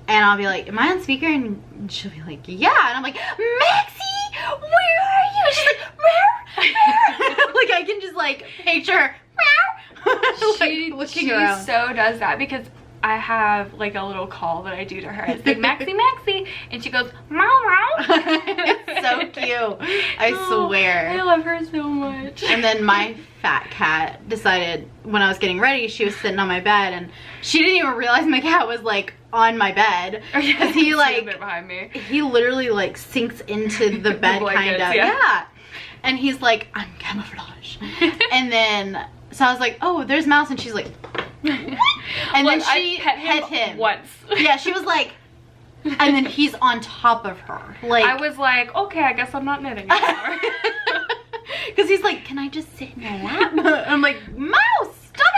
Speaker 2: and I'll be like, am I on speaker? And she'll be like, yeah. And I'm like, Maxie, where are you? And she's like, meow. Like I can just like picture her. Meow.
Speaker 1: She so does that because I have like a little call that I do to her. It's like, Maxie, Maxie. And she goes, meow, meow.
Speaker 2: It's so cute. I swear.
Speaker 1: I love her so much.
Speaker 2: And then my fat cat decided when I was getting ready, she was sitting on my bed and she didn't even realize my cat was like on my bed. Because he like,
Speaker 1: behind me.
Speaker 2: He literally like sinks into the bed kind of. Yeah. And he's like, I'm camouflage. And then, so I was like, oh, there's Mouse. And she's like, and then she hit him
Speaker 1: once.
Speaker 2: Yeah, she was like, and then he's on top of her. Like
Speaker 1: I was like, okay, I guess I'm not knitting anymore.
Speaker 2: Because he's like, can I just sit in your lap? I'm like, Mouse, stop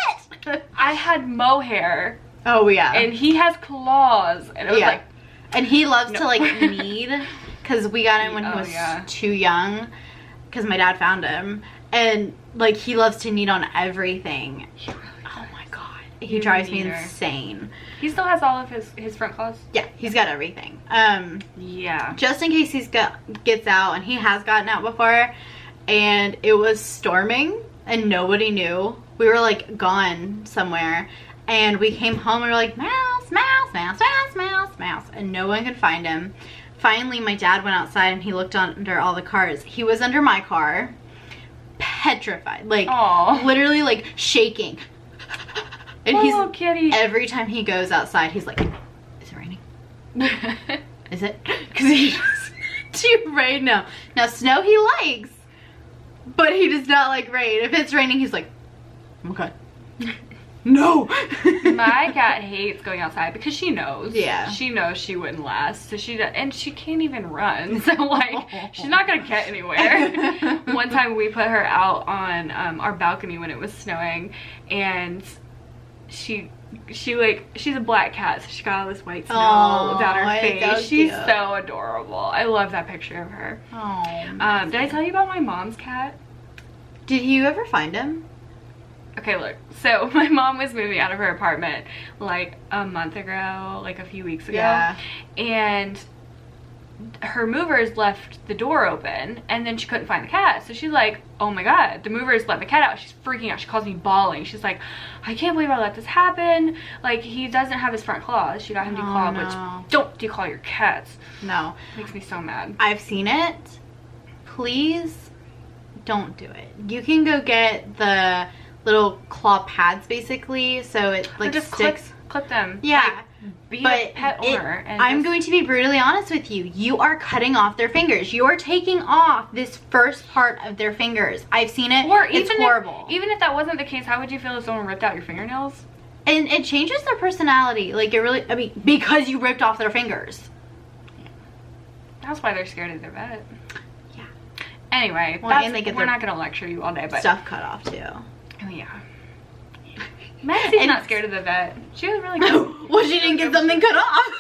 Speaker 2: it.
Speaker 1: I had mohair.
Speaker 2: Oh yeah.
Speaker 1: And he has claws. And it was like,
Speaker 2: and he loves to like knead. Because we got him when he was too young. Because my dad found him. And like he loves to knead on everything. Oh my god. He drives me insane.
Speaker 1: He still has all of his front claws?
Speaker 2: Yeah, he's got everything.
Speaker 1: Yeah.
Speaker 2: Just in case gets out, and he has gotten out before, and it was storming and nobody knew. We were like gone somewhere and we came home and we were like, Mouse, Mouse, Mouse, Mouse, Mouse, Mouse, and no one could find him. Finally, my dad went outside and he looked under all the cars. He was under my car, petrified, like literally like shaking. And he's
Speaker 1: kitty.
Speaker 2: Every time he goes outside, he's like, is it raining? Is it? Because he doesn't do rain now. Now snow he likes, but he does not like rain. If it's raining, he's like, okay. No.
Speaker 1: My cat hates going outside because she knows.
Speaker 2: Yeah.
Speaker 1: She knows she wouldn't last. So and she can't even run. So like, she's not gonna get anywhere. One time we put her out on our balcony when it was snowing, and she's a black cat, so she got all this white snow down her face. She's so adorable. I love that picture of her.
Speaker 2: Oh.
Speaker 1: Did I tell you about my mom's cat?
Speaker 2: Did you ever find him?
Speaker 1: Okay, look, so my mom was moving out of her apartment like a month ago, like a few weeks ago. Yeah. And her movers left the door open and then she couldn't find the cat. So she's like, oh my god, the movers let the cat out. She's freaking out. She calls me bawling. She's like, I can't believe I let this happen. Like, he doesn't have his front claws. She got him declawed, which, don't declaw your cats.
Speaker 2: No.
Speaker 1: Makes me so mad.
Speaker 2: I've seen it. Please don't do it. You can go get the little claw pads, basically, so it like
Speaker 1: just
Speaker 2: sticks.
Speaker 1: Clip them.
Speaker 2: Yeah.
Speaker 1: Like, be a pet owner.
Speaker 2: I'm going to be brutally honest with you. You are cutting off their fingers. You are taking off this first part of their fingers. I've seen it.
Speaker 1: Or
Speaker 2: it's horrible.
Speaker 1: Even if that wasn't the case, how would you feel if someone ripped out your fingernails?
Speaker 2: And it changes their personality. Like, it really, I mean, because you ripped off their fingers.
Speaker 1: Yeah. That's why they're scared of their vet.
Speaker 2: Yeah.
Speaker 1: Anyway,
Speaker 2: well, and they get
Speaker 1: we're not going to lecture you all day, but
Speaker 2: stuff cut off too.
Speaker 1: Oh yeah. Maxie's not scared of the vet. She was really good.
Speaker 2: Well, she didn't get something cut off.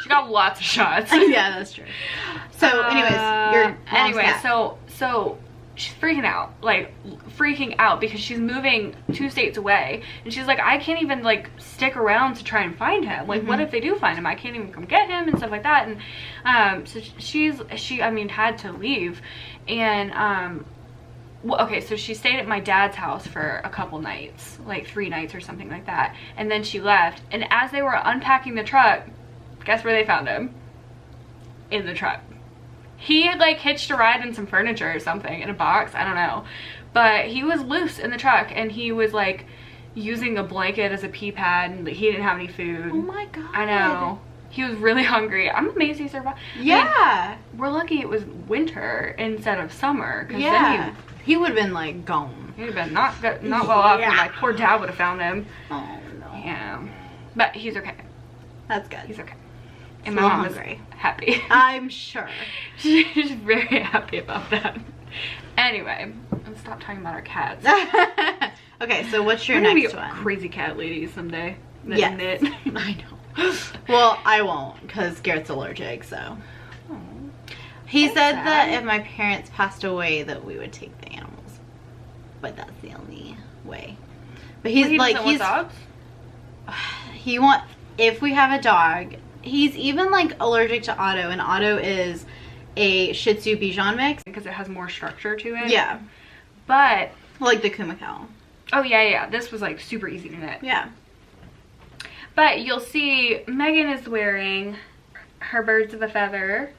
Speaker 1: She got lots of shots.
Speaker 2: Yeah, that's true. So, anyways,
Speaker 1: so she's freaking out, like freaking out because she's moving 2 states away, and she's like, I can't even like stick around to try and find him. Like, what if they do find him? I can't even come get him and stuff like that. And so she I mean had to leave, and well, okay, so she stayed at my dad's house for a couple nights, like 3 nights or something like that. And then she left. And as they were unpacking the truck, guess where they found him? In the truck. He had like hitched a ride in some furniture or something in a box. I don't know. But he was loose in the truck and he was like using a blanket as a pee pad and he didn't have any food.
Speaker 2: Oh my god.
Speaker 1: I know. He was really hungry. I'm amazed he survived.
Speaker 2: Yeah.
Speaker 1: I mean, we're lucky it was winter instead of summer.
Speaker 2: Yeah. Then he would have been like gone.
Speaker 1: He'd have been not well off, and my poor dad would have found him.
Speaker 2: Oh no.
Speaker 1: Yeah. But he's okay.
Speaker 2: That's good.
Speaker 1: He's okay. And my mom is happy.
Speaker 2: I'm sure.
Speaker 1: She's very happy about that. Anyway, let's stop talking about our cats.
Speaker 2: Okay, so what's your
Speaker 1: We're gonna
Speaker 2: next
Speaker 1: be
Speaker 2: one?
Speaker 1: Crazy cat ladies someday.
Speaker 2: Yes.
Speaker 1: Knit.
Speaker 2: I know. Well, I won't because Garrett's allergic, so.
Speaker 1: Oh,
Speaker 2: he said that if my parents passed away that we would take the animals. But that's the only way. But he's like,
Speaker 1: want dogs?
Speaker 2: If we have a dog, he's even like allergic to Otto, and Otto is a Shih Tzu Bichon mix.
Speaker 1: Because it has more structure to it.
Speaker 2: Yeah.
Speaker 1: But.
Speaker 2: Like the Kumako.
Speaker 1: Oh yeah. This was like super easy to knit.
Speaker 2: Yeah.
Speaker 1: But you'll see Megan is wearing her birds of a feather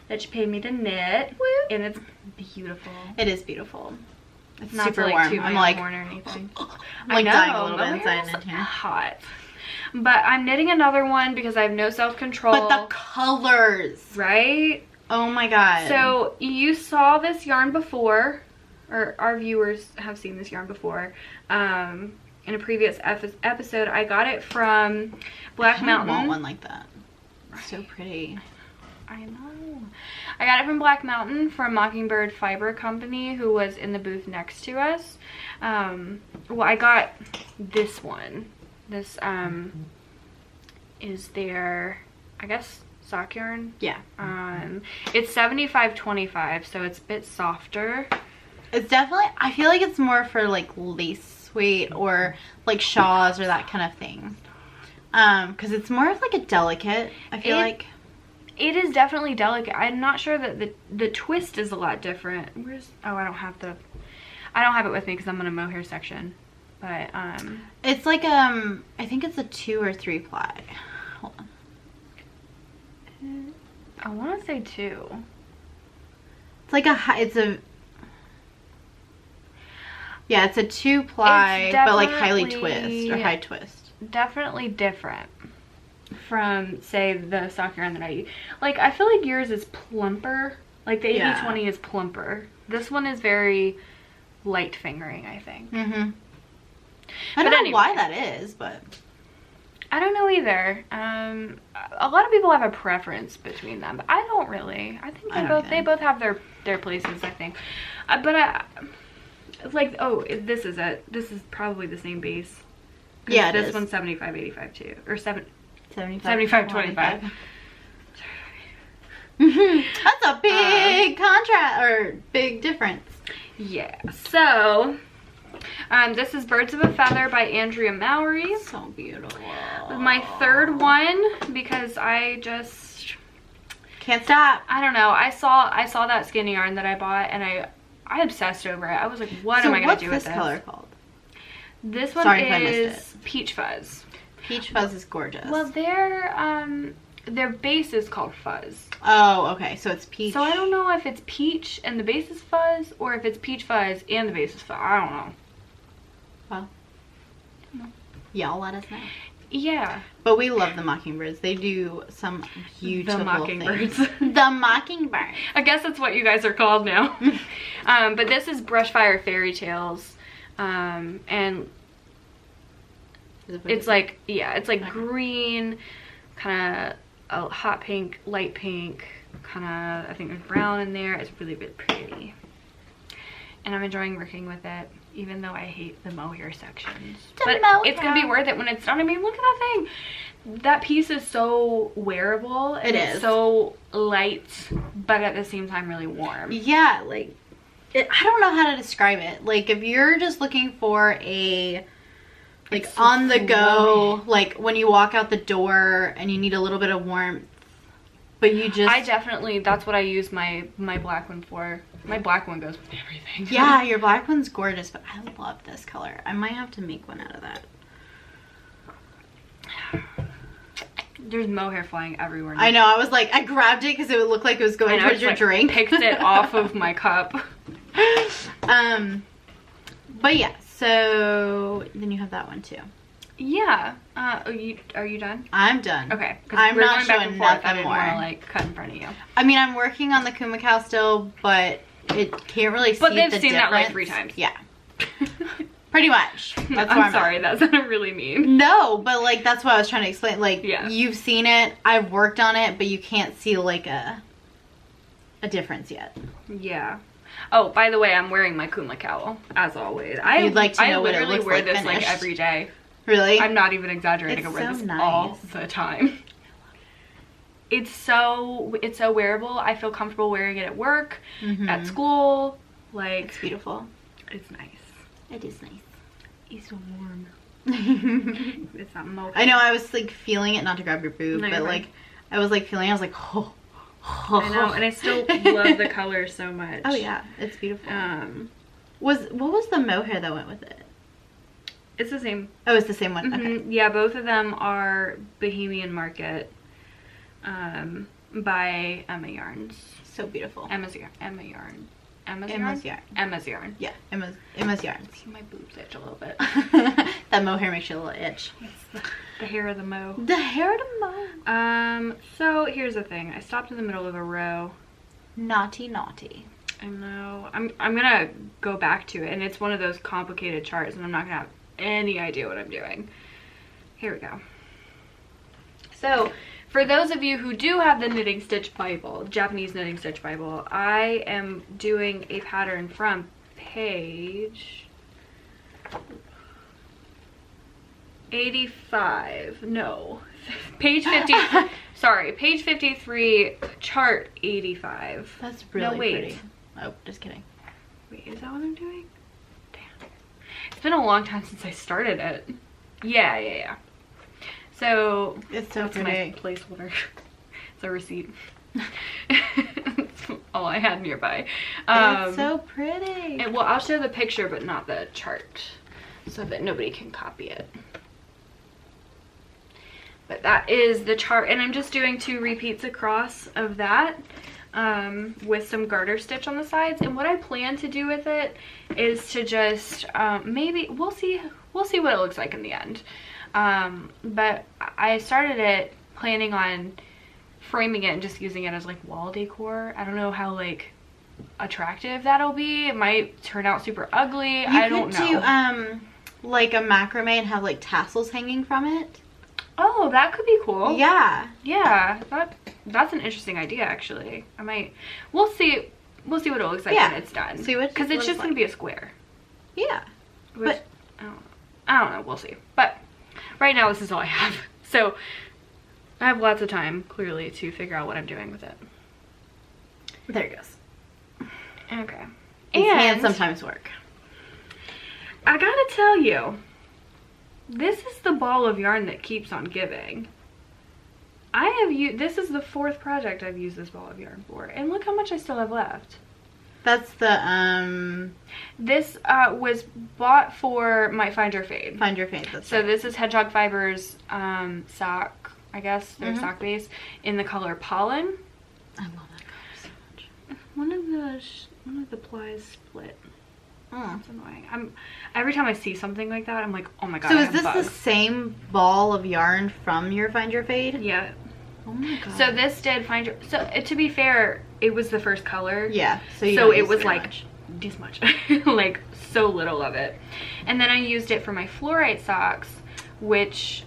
Speaker 1: that she paid me to knit. Woo. And it's beautiful.
Speaker 2: It is beautiful. It's
Speaker 1: not
Speaker 2: super
Speaker 1: to,
Speaker 2: warm.
Speaker 1: Toot
Speaker 2: I'm
Speaker 1: my
Speaker 2: like,
Speaker 1: horn or anything.
Speaker 2: I'm like dying a little bit inside in here.
Speaker 1: Hot. But I'm knitting another one because I have no self-control.
Speaker 2: But the colors.
Speaker 1: Right?
Speaker 2: Oh my god.
Speaker 1: So you saw this yarn before, or our viewers have seen this yarn before. In a previous episode, I got it from Black Mountain.
Speaker 2: I want one like that. It's so pretty.
Speaker 1: I know. I got it from Black Mountain from Mockingbird Fiber Company, who was in the booth next to us. Well, I got this one. This is their, I guess, sock yarn.
Speaker 2: Yeah.
Speaker 1: It's 75/25, so it's a bit softer.
Speaker 2: It's definitely, I feel like it's more for like lace weight or like shawls or that kind of thing. Because it's more of like a delicate, I feel like.
Speaker 1: It is definitely delicate. I'm not sure that the twist is a lot different. Oh, I don't have it with me because I'm in a mohair section. But
Speaker 2: it's like I think it's a 2 or 3 ply. Hold on.
Speaker 1: I want to say 2.
Speaker 2: It's like yeah, it's a 2 ply, but like highly twist or high twist.
Speaker 1: Definitely different from, say, the sock yarn that I use. Like, I feel like yours is plumper. Like, the 80/20 is plumper. This one is very light fingering, I think.
Speaker 2: Mm-hmm. I don't know why that is, but...
Speaker 1: I don't know either. A lot of people have a preference between them, but I don't really. I think they both have their places, I think. Like, oh, this is it. This is probably the same base.
Speaker 2: Yeah,
Speaker 1: this one's 75/85 too, or
Speaker 2: 75/25.
Speaker 1: Mm-hmm.
Speaker 2: That's a big contrast or big difference.
Speaker 1: Yeah. So, this is Birds of a Feather by Andrea Mowry.
Speaker 2: So beautiful.
Speaker 1: My third one because I just
Speaker 2: Can't stop.
Speaker 1: I don't know. I saw that skinny yarn that I bought, and I obsessed over it. I was like, what am I gonna do with this?
Speaker 2: What's this color called?
Speaker 1: This one is Peach Fuzz.
Speaker 2: Peach Fuzz is gorgeous.
Speaker 1: Well, their base is called Fuzz.
Speaker 2: Oh, okay. So it's peach.
Speaker 1: So I don't know if it's peach and the base is fuzz, or if it's peach fuzz and the base is fuzz. I don't know.
Speaker 2: Well, y'all let us know.
Speaker 1: Yeah.
Speaker 2: But we love the Mockingbirds. They do some beautiful
Speaker 1: The Mockingbirds.
Speaker 2: things. The Mockingbird.
Speaker 1: I guess that's what you guys are called now. But this is Brushfire Fairy Tales. And it's like, yeah, it's like green, kind of a hot pink, light pink, kind of, I think there's brown in there. It's really, really pretty. And I'm enjoying working with it, even though I hate the mohair sections. But it's going to be worth it when it's done. I mean, look at that thing. That piece is so wearable. And it's so light, but at the same time really warm.
Speaker 2: Yeah, like, I don't know how to describe it. Like, if you're just looking for a, like, so on the go, like, when you walk out the door and you need a little bit of warmth, but you just...
Speaker 1: I definitely, that's what I use my black one for. My black one goes with everything.
Speaker 2: Yeah, your black one's gorgeous, but I love this color. I might have to make one out of that.
Speaker 1: There's mohair flying everywhere now.
Speaker 2: I know, I was like, I grabbed it because it would look like it was going towards your drink.
Speaker 1: Picked it off of my cup.
Speaker 2: But yeah, so then you have that one too.
Speaker 1: Yeah. Are you done?
Speaker 2: I'm done.
Speaker 1: Okay.
Speaker 2: I'm not showing nothing
Speaker 1: I didn't
Speaker 2: more.
Speaker 1: want to like cut in front of you.
Speaker 2: I mean, I'm working on the Kumikau still, but it can't really see the difference.
Speaker 1: But they've seen that like 3 times.
Speaker 2: Yeah. Pretty much. That's
Speaker 1: I'm sorry, that sounded really mean.
Speaker 2: No, but like that's what I was trying to explain. Like,
Speaker 1: yeah.
Speaker 2: You've seen it, I've worked on it, but you can't see like a difference yet.
Speaker 1: Yeah. Oh, by the way, I'm wearing my Kumikau as always.
Speaker 2: You'd like to know what it looks like
Speaker 1: I literally wear this
Speaker 2: finished.
Speaker 1: like every day.
Speaker 2: Really?
Speaker 1: I'm not even exaggerating.
Speaker 2: It's
Speaker 1: I wear
Speaker 2: so
Speaker 1: this
Speaker 2: nice.
Speaker 1: all the time. It's so wearable. I feel comfortable wearing it at work, at school. Like,
Speaker 2: it's beautiful.
Speaker 1: It's nice.
Speaker 2: It is nice.
Speaker 1: It's so warm. It's not mocha.
Speaker 2: I know, I was like feeling it, not to grab your boob,
Speaker 1: No,
Speaker 2: but like I was like feeling, I was like, oh.
Speaker 1: I know, and I still love the color so much.
Speaker 2: Oh yeah, it's beautiful. What was the mohair that went with it?
Speaker 1: It's the same.
Speaker 2: Oh, it's the same one. Okay.
Speaker 1: Yeah, both of them are Bohemian Market by Emma Yarns.
Speaker 2: So beautiful.
Speaker 1: Emma's Yarn.
Speaker 2: Emma's Yarn. Yeah, Emma's Yarns.
Speaker 1: See, my boobs itch a little bit.
Speaker 2: That mohair makes you a little itch.
Speaker 1: It's the hair of the mo.
Speaker 2: The hair of the mo.
Speaker 1: So here's the thing. I stopped in the middle of a row.
Speaker 2: Naughty, naughty.
Speaker 1: I know. I'm gonna go back to it, and it's one of those complicated charts, and I'm not gonna have any idea what I'm doing. Here we go. So, for those of you who do have the Knitting Stitch Bible, Japanese Knitting Stitch Bible, I am doing a pattern from page 85. No, page 50. Sorry, page 53, chart 85.
Speaker 2: That's really
Speaker 1: wait.
Speaker 2: pretty. Oh, just kidding.
Speaker 1: Wait, is that what I'm doing? Damn. It's been a long time since I started it. Yeah. So
Speaker 2: it's so
Speaker 1: that's
Speaker 2: pretty.
Speaker 1: my placeholder. It's a receipt. That's all I had nearby.
Speaker 2: It's so pretty.
Speaker 1: Well, I'll show the picture, but not the chart, so that nobody can copy it. But that is the chart, and I'm just doing 2 repeats across of that with some garter stitch on the sides. And what I plan to do with it is to just maybe we'll see what it looks like in the end. But I started it planning on framing it and just using it as like wall decor. I don't know how like attractive that'll be. It might turn out super ugly. I don't know.
Speaker 2: You could do like a macrame and have like tassels hanging from it.
Speaker 1: Oh, that could be cool.
Speaker 2: Yeah.
Speaker 1: Yeah, that's an interesting idea actually. We'll see what it looks like when it's done.
Speaker 2: See what
Speaker 1: because it's just gonna be a square.
Speaker 2: Yeah.
Speaker 1: Which, but I don't know. We'll see. But right now this is all I have. So I have lots of time clearly to figure out what I'm doing with it.
Speaker 2: There it goes.
Speaker 1: Okay.
Speaker 2: These hands sometimes work.
Speaker 1: I gotta tell you, this is the ball of yarn that keeps on giving. I have used, this is the 4th project I've used this ball of yarn for, and look how much I still have left.
Speaker 2: That's the,
Speaker 1: This was bought for my Find Your Fade.
Speaker 2: Find Your Fade, that's
Speaker 1: So
Speaker 2: right.
Speaker 1: this is Hedgehog Fibers sock, I guess, their
Speaker 2: Mm-hmm.
Speaker 1: sock base, in the color Pollen.
Speaker 2: I love that color so much.
Speaker 1: One of the plies split.
Speaker 2: Mm.
Speaker 1: That's annoying. Every time I see something like that, I'm like, oh my god.
Speaker 2: So
Speaker 1: I
Speaker 2: is
Speaker 1: have
Speaker 2: this
Speaker 1: bugs.
Speaker 2: the same ball of yarn from your Find Your Fade?
Speaker 1: Yeah.
Speaker 2: Oh my god.
Speaker 1: So this did Find Your... So to be fair, it was the first color.
Speaker 2: Yeah. So
Speaker 1: it was like this much. Like so little of it. And then I used it for my fluorite socks, which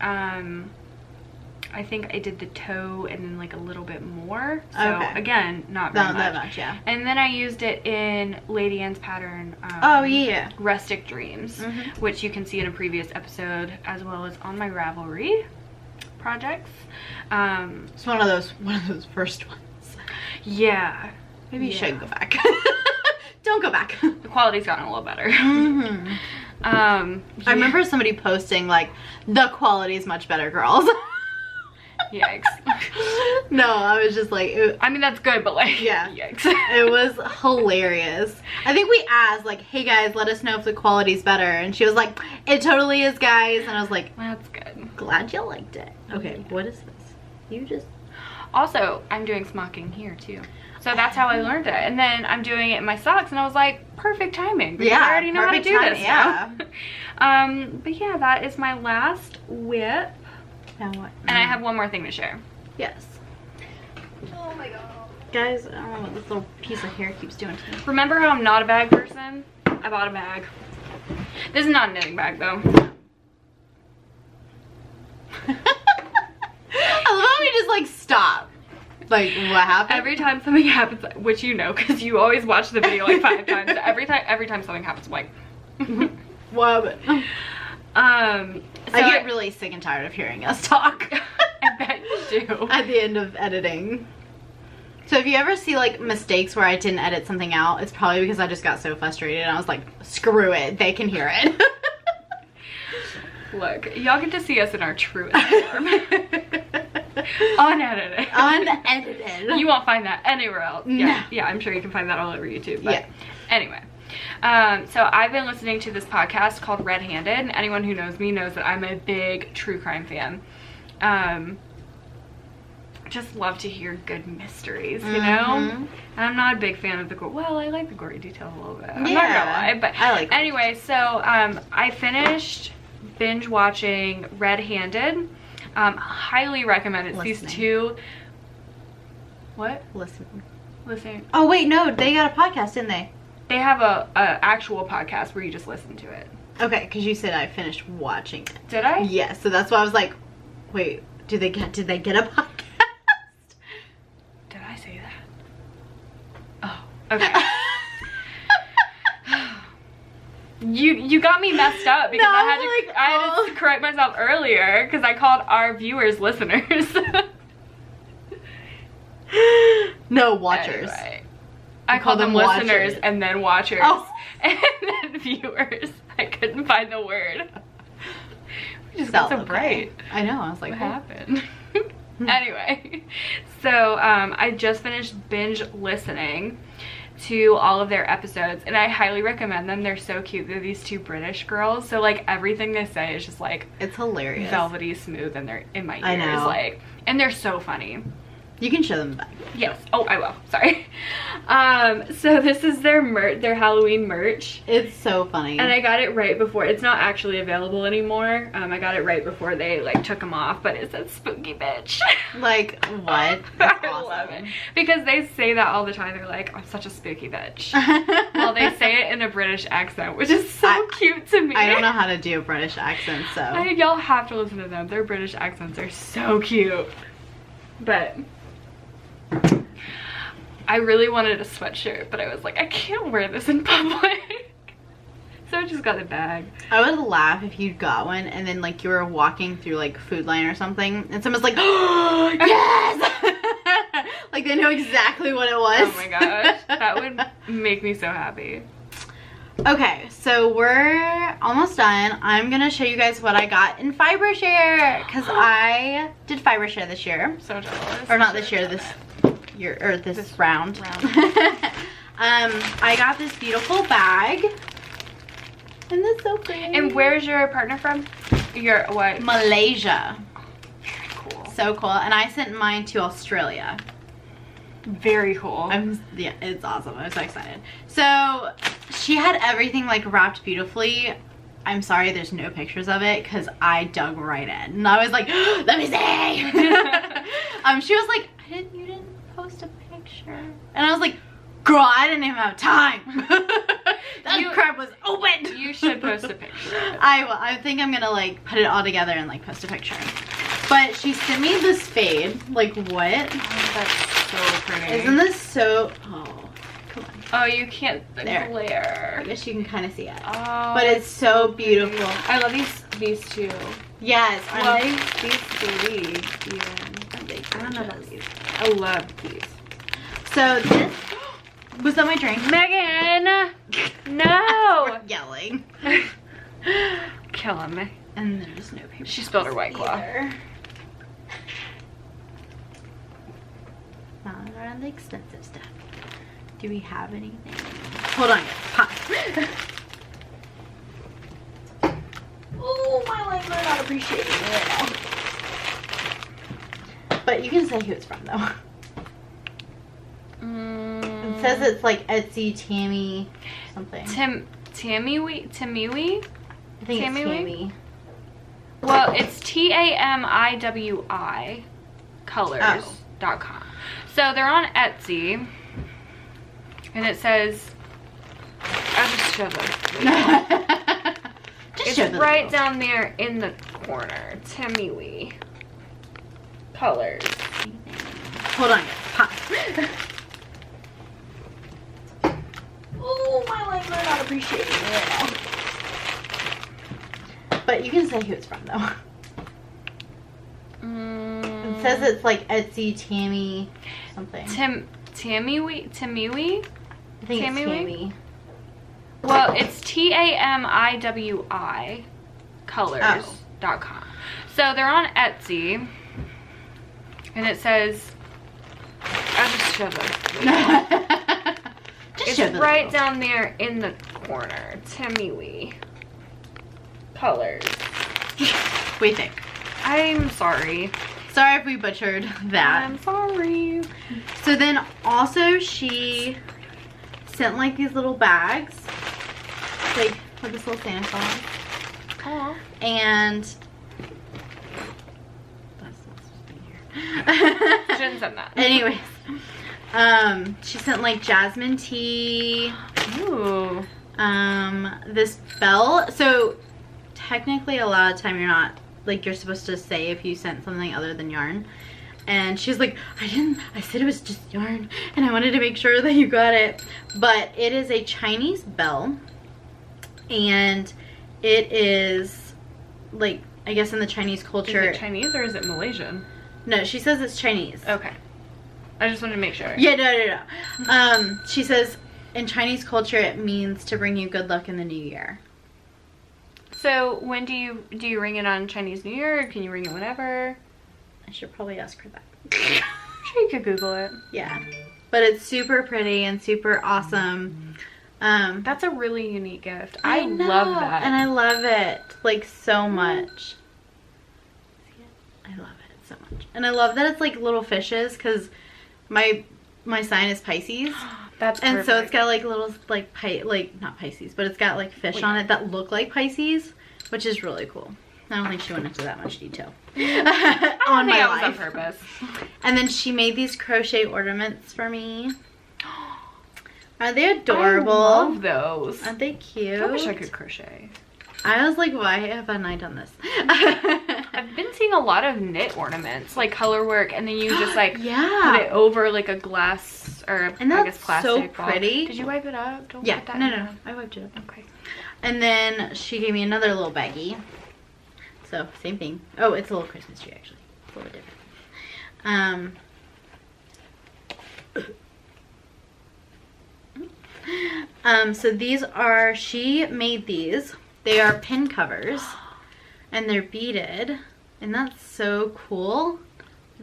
Speaker 1: I think I did the toe and then like a little bit more. So
Speaker 2: Okay.
Speaker 1: again, not very
Speaker 2: Not
Speaker 1: much.
Speaker 2: that much, yeah.
Speaker 1: And then I used it in Lady Ann's pattern.
Speaker 2: Oh yeah.
Speaker 1: Rustic Dreams,
Speaker 2: Mhm.
Speaker 1: which you can see in a previous episode, as well as on my Ravelry projects.
Speaker 2: It's one of those first ones.
Speaker 1: Yeah.
Speaker 2: Maybe you
Speaker 1: Yeah.
Speaker 2: should go back. Don't go back.
Speaker 1: The quality's gotten a little better.
Speaker 2: Mm-hmm. I remember somebody posting like, the quality is much better, girls.
Speaker 1: Yikes.
Speaker 2: No, I was just like,
Speaker 1: I mean, that's good, but like,
Speaker 2: Yeah.
Speaker 1: yikes.
Speaker 2: it was hilarious. I think we asked like, hey guys, let us know if the quality's better, and she was like, it totally is, guys. And I was like,
Speaker 1: That's good.
Speaker 2: glad you liked it. Okay, what is this? You just...
Speaker 1: Also, I'm doing smocking here too. So that's how I learned it. And then I'm doing it in my socks, and I was like, perfect timing. Because I already know how to
Speaker 2: perfect
Speaker 1: do
Speaker 2: timing,
Speaker 1: this
Speaker 2: yeah.
Speaker 1: now. But yeah, that is my last whip.
Speaker 2: Now what?
Speaker 1: And I have one more thing to share.
Speaker 2: Yes. Oh my god. Guys, I don't know what this little piece of hair keeps doing to me.
Speaker 1: Remember how I'm not a bag person? I bought a bag. This is not a knitting bag though.
Speaker 2: I love how we just like stop. Like, what happened?
Speaker 1: Every time something happens, which you know, because you always watch the video like 5 times. Every time something happens, I'm like,
Speaker 2: What?
Speaker 1: I
Speaker 2: I get really sick and tired of hearing us talk.
Speaker 1: I bet you do.
Speaker 2: At the end of editing. So if you ever see like mistakes where I didn't edit something out, it's probably because I just got so frustrated and I was like, screw it, they can hear it.
Speaker 1: Look, y'all get to see us in our truest form. Unedited.
Speaker 2: Unedited.
Speaker 1: You won't find that anywhere else.
Speaker 2: No.
Speaker 1: Yeah, I'm sure you can find that all over YouTube. But
Speaker 2: Yeah.
Speaker 1: anyway. So I've been listening to this podcast called Red Handed, and anyone who knows me knows that I'm a big true crime fan. Just love to hear good mysteries, you know? And I'm not a big fan of the well, I like the gory details a little bit. I'm not gonna lie, but
Speaker 2: I like
Speaker 1: anyway, so I finished binge watching Red Handed. Highly recommend it. It's these
Speaker 2: Listening.
Speaker 1: two. What?
Speaker 2: Listening.
Speaker 1: Listening.
Speaker 2: Oh wait, no, they got a podcast, didn't they?
Speaker 1: They have a actual podcast where you just listen to it.
Speaker 2: Okay, because you said I finished watching it.
Speaker 1: Did I?
Speaker 2: Yes, so that's why I was like, wait, did they get a podcast?
Speaker 1: Did I say that? Oh, okay. You got me messed up because
Speaker 2: No,
Speaker 1: I had
Speaker 2: like,
Speaker 1: to correct myself earlier because I called our viewers listeners.
Speaker 2: No, watchers.
Speaker 1: Anyway, I called them
Speaker 2: watchers.
Speaker 1: listeners and then watchers
Speaker 2: Oh.
Speaker 1: and then viewers. I couldn't find the word. We just got so
Speaker 2: Okay.
Speaker 1: bright.
Speaker 2: I know, I was like,
Speaker 1: What happened? Anyway, so I just finished binge listening to all of their episodes, and I highly recommend them. They're so cute. They're these two British girls, so like everything they say is just like
Speaker 2: it's hilarious.
Speaker 1: velvety smooth, and they're in my ears.
Speaker 2: I know.
Speaker 1: Like, and they're so funny.
Speaker 2: You can show them back.
Speaker 1: Yes. Oh, I will. Sorry. So this is their their Halloween merch.
Speaker 2: It's so funny.
Speaker 1: And I got it right before. It's not actually available anymore. I got it right before they like took them off, but it says spooky bitch.
Speaker 2: Like, what? That's
Speaker 1: I
Speaker 2: awesome.
Speaker 1: love it. Because they say that all the time. They're like, I'm such a spooky bitch. Well, they say it in a British accent, which is so cute to me.
Speaker 2: I don't know how to do a British accent, so.
Speaker 1: Y'all have to listen to them. Their British accents are so cute. But I really wanted a sweatshirt, but I was like, I can't wear this in public. So I just got a bag.
Speaker 2: I would laugh if you got one and then like you were walking through like Food Line or something and someone's like, oh, yes! Like they know exactly what it was.
Speaker 1: Oh my gosh. That would make me so happy.
Speaker 2: Okay, so we're almost done. I'm gonna show you guys what I got in Fibershare because I did Fibershare this year.
Speaker 1: I'm so jealous.
Speaker 2: Or not this year, this year, or this round. I got this beautiful bag. Isn't this so pretty?
Speaker 1: And where's your partner from? Your what?
Speaker 2: Malaysia.
Speaker 1: Very cool.
Speaker 2: So cool. And I sent mine to Australia.
Speaker 1: Very cool.
Speaker 2: Yeah, it's awesome. I'm so excited. So she had everything like wrapped beautifully. I'm sorry there's no pictures of it because I dug right in. And I was like, let me see. She was like, you didn't post a picture. And I was like, girl, I didn't even have time. That crap was open.
Speaker 1: You should post a picture.
Speaker 2: I will. I think I'm gonna like put it all together and like post a picture. But she sent me this fade. Like what?
Speaker 1: Oh, that's so pretty.
Speaker 2: Isn't this so? Oh, come on.
Speaker 1: Oh, you can't
Speaker 2: There.
Speaker 1: glare.
Speaker 2: I guess you can kind of see it.
Speaker 1: Oh,
Speaker 2: But it's so beautiful.
Speaker 1: I love these two.
Speaker 2: Yes. Are
Speaker 1: Well,
Speaker 2: they?
Speaker 1: these three even.
Speaker 2: Are they
Speaker 1: I don't know about
Speaker 2: gorgeous?
Speaker 1: these. I love these.
Speaker 2: So this was that my drink?
Speaker 1: Megan, no.
Speaker 2: Yelling.
Speaker 1: Killing me.
Speaker 2: And there's no paper.
Speaker 1: She spilled her White Claw.
Speaker 2: either. Not around the expensive stuff. Do we have anything? Hold on, guys. Pause. Oh, my legs are not appreciating it right now. But you can say who it's from, though. It says it's like Etsy, Tammy, something.
Speaker 1: Tamiwi?
Speaker 2: I think it's
Speaker 1: Tammy?
Speaker 2: Tammy.
Speaker 1: Well, it's TAMIWI colors.com. So they're on Etsy. And it says, I'll just show them.
Speaker 2: Just
Speaker 1: It's
Speaker 2: show them.
Speaker 1: right down there in the corner. Tamiwi colors.
Speaker 2: Hold on, guys. Pause. Oh, my legs are not appreciating it right now. But you can say who it's from, though. It says it's like Etsy, Tammy, something.
Speaker 1: Tamiwi?
Speaker 2: I think it's
Speaker 1: Tammy?
Speaker 2: Tammy.
Speaker 1: Well, it's TAMIWI colors.com. So they're on Etsy. And it says, I'll just show them.
Speaker 2: Just
Speaker 1: It's
Speaker 2: show them.
Speaker 1: right down there in the corner. Tamiwi colors.
Speaker 2: What do you think?
Speaker 1: I'm sorry.
Speaker 2: Sorry if we butchered that.
Speaker 1: I'm sorry.
Speaker 2: So then also she sent like these little bags. Like with this little Santa Claus.
Speaker 1: Aw.
Speaker 2: And that's not supposed to be here.
Speaker 1: Shouldn't send that.
Speaker 2: Anyways. She sent like jasmine tea.
Speaker 1: Ooh.
Speaker 2: This belt. So technically a lot of the time you're not like you're supposed to say if you sent something other than yarn. And she's like, I said it was just yarn and I wanted to make sure that you got it. But it is a Chinese bell. And it is like, I guess in the Chinese culture.
Speaker 1: Is it Chinese or is it Malaysian?
Speaker 2: No, she says it's Chinese.
Speaker 1: Okay. I just wanted to make sure.
Speaker 2: Yeah, no. She says in Chinese culture it means to bring you good luck in the new year.
Speaker 1: So when do you ring it on Chinese New Year? Or can you ring it whenever?
Speaker 2: I should probably ask her that.
Speaker 1: I'm sure you could Google it.
Speaker 2: Yeah. But it's super pretty and super awesome.
Speaker 1: That's a really unique gift. I
Speaker 2: know,
Speaker 1: love that.
Speaker 2: and I love it like so much. I love it so much. And I love that it's like little fishes because my sign is Pisces.
Speaker 1: That's
Speaker 2: And
Speaker 1: perfect.
Speaker 2: so it's got like little like not Pisces, but it's got like fish on it that look like Pisces, which is really cool. I don't think she went into that much detail on my life.
Speaker 1: On purpose.
Speaker 2: And then she made these crochet ornaments for me. Are they adorable?
Speaker 1: I love those.
Speaker 2: Aren't they cute?
Speaker 1: I wish I could crochet.
Speaker 2: I was like, why haven't I done this?
Speaker 1: I've been seeing a lot of knit ornaments, like color work, and then you just like
Speaker 2: yeah.
Speaker 1: put it over like a glass or
Speaker 2: And
Speaker 1: I guess
Speaker 2: that's
Speaker 1: plastic
Speaker 2: so
Speaker 1: ball.
Speaker 2: pretty.
Speaker 1: Did you wipe it up? Don't
Speaker 2: Yeah,
Speaker 1: put that
Speaker 2: no,
Speaker 1: in.
Speaker 2: I wiped it up.
Speaker 1: Okay.
Speaker 2: And then she gave me another little baggie. So, same thing. Oh, it's a little Christmas tree, actually. It's a little bit different. So these are, she made these. They are pin covers and they're beaded. And that's so cool.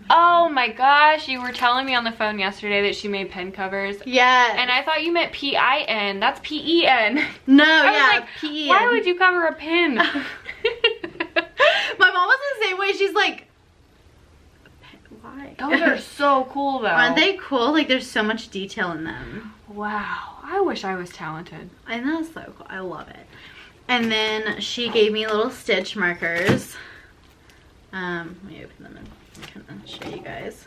Speaker 1: Oh my gosh, you were telling me on the phone yesterday that she made pin covers.
Speaker 2: Yeah.
Speaker 1: And I thought you meant P-I-N. That's P-E-N.
Speaker 2: No,
Speaker 1: I was
Speaker 2: yeah,
Speaker 1: like,
Speaker 2: P-E-N.
Speaker 1: why would you cover a pin?
Speaker 2: My mom was the same way. She's like, why?
Speaker 1: Those are so cool though.
Speaker 2: Aren't they cool? Like there's so much detail in them.
Speaker 1: Wow, I wish I was talented.
Speaker 2: I know, it's so cool. I love it. And then she gave me little stitch markers. Let me open them and kind of show you guys.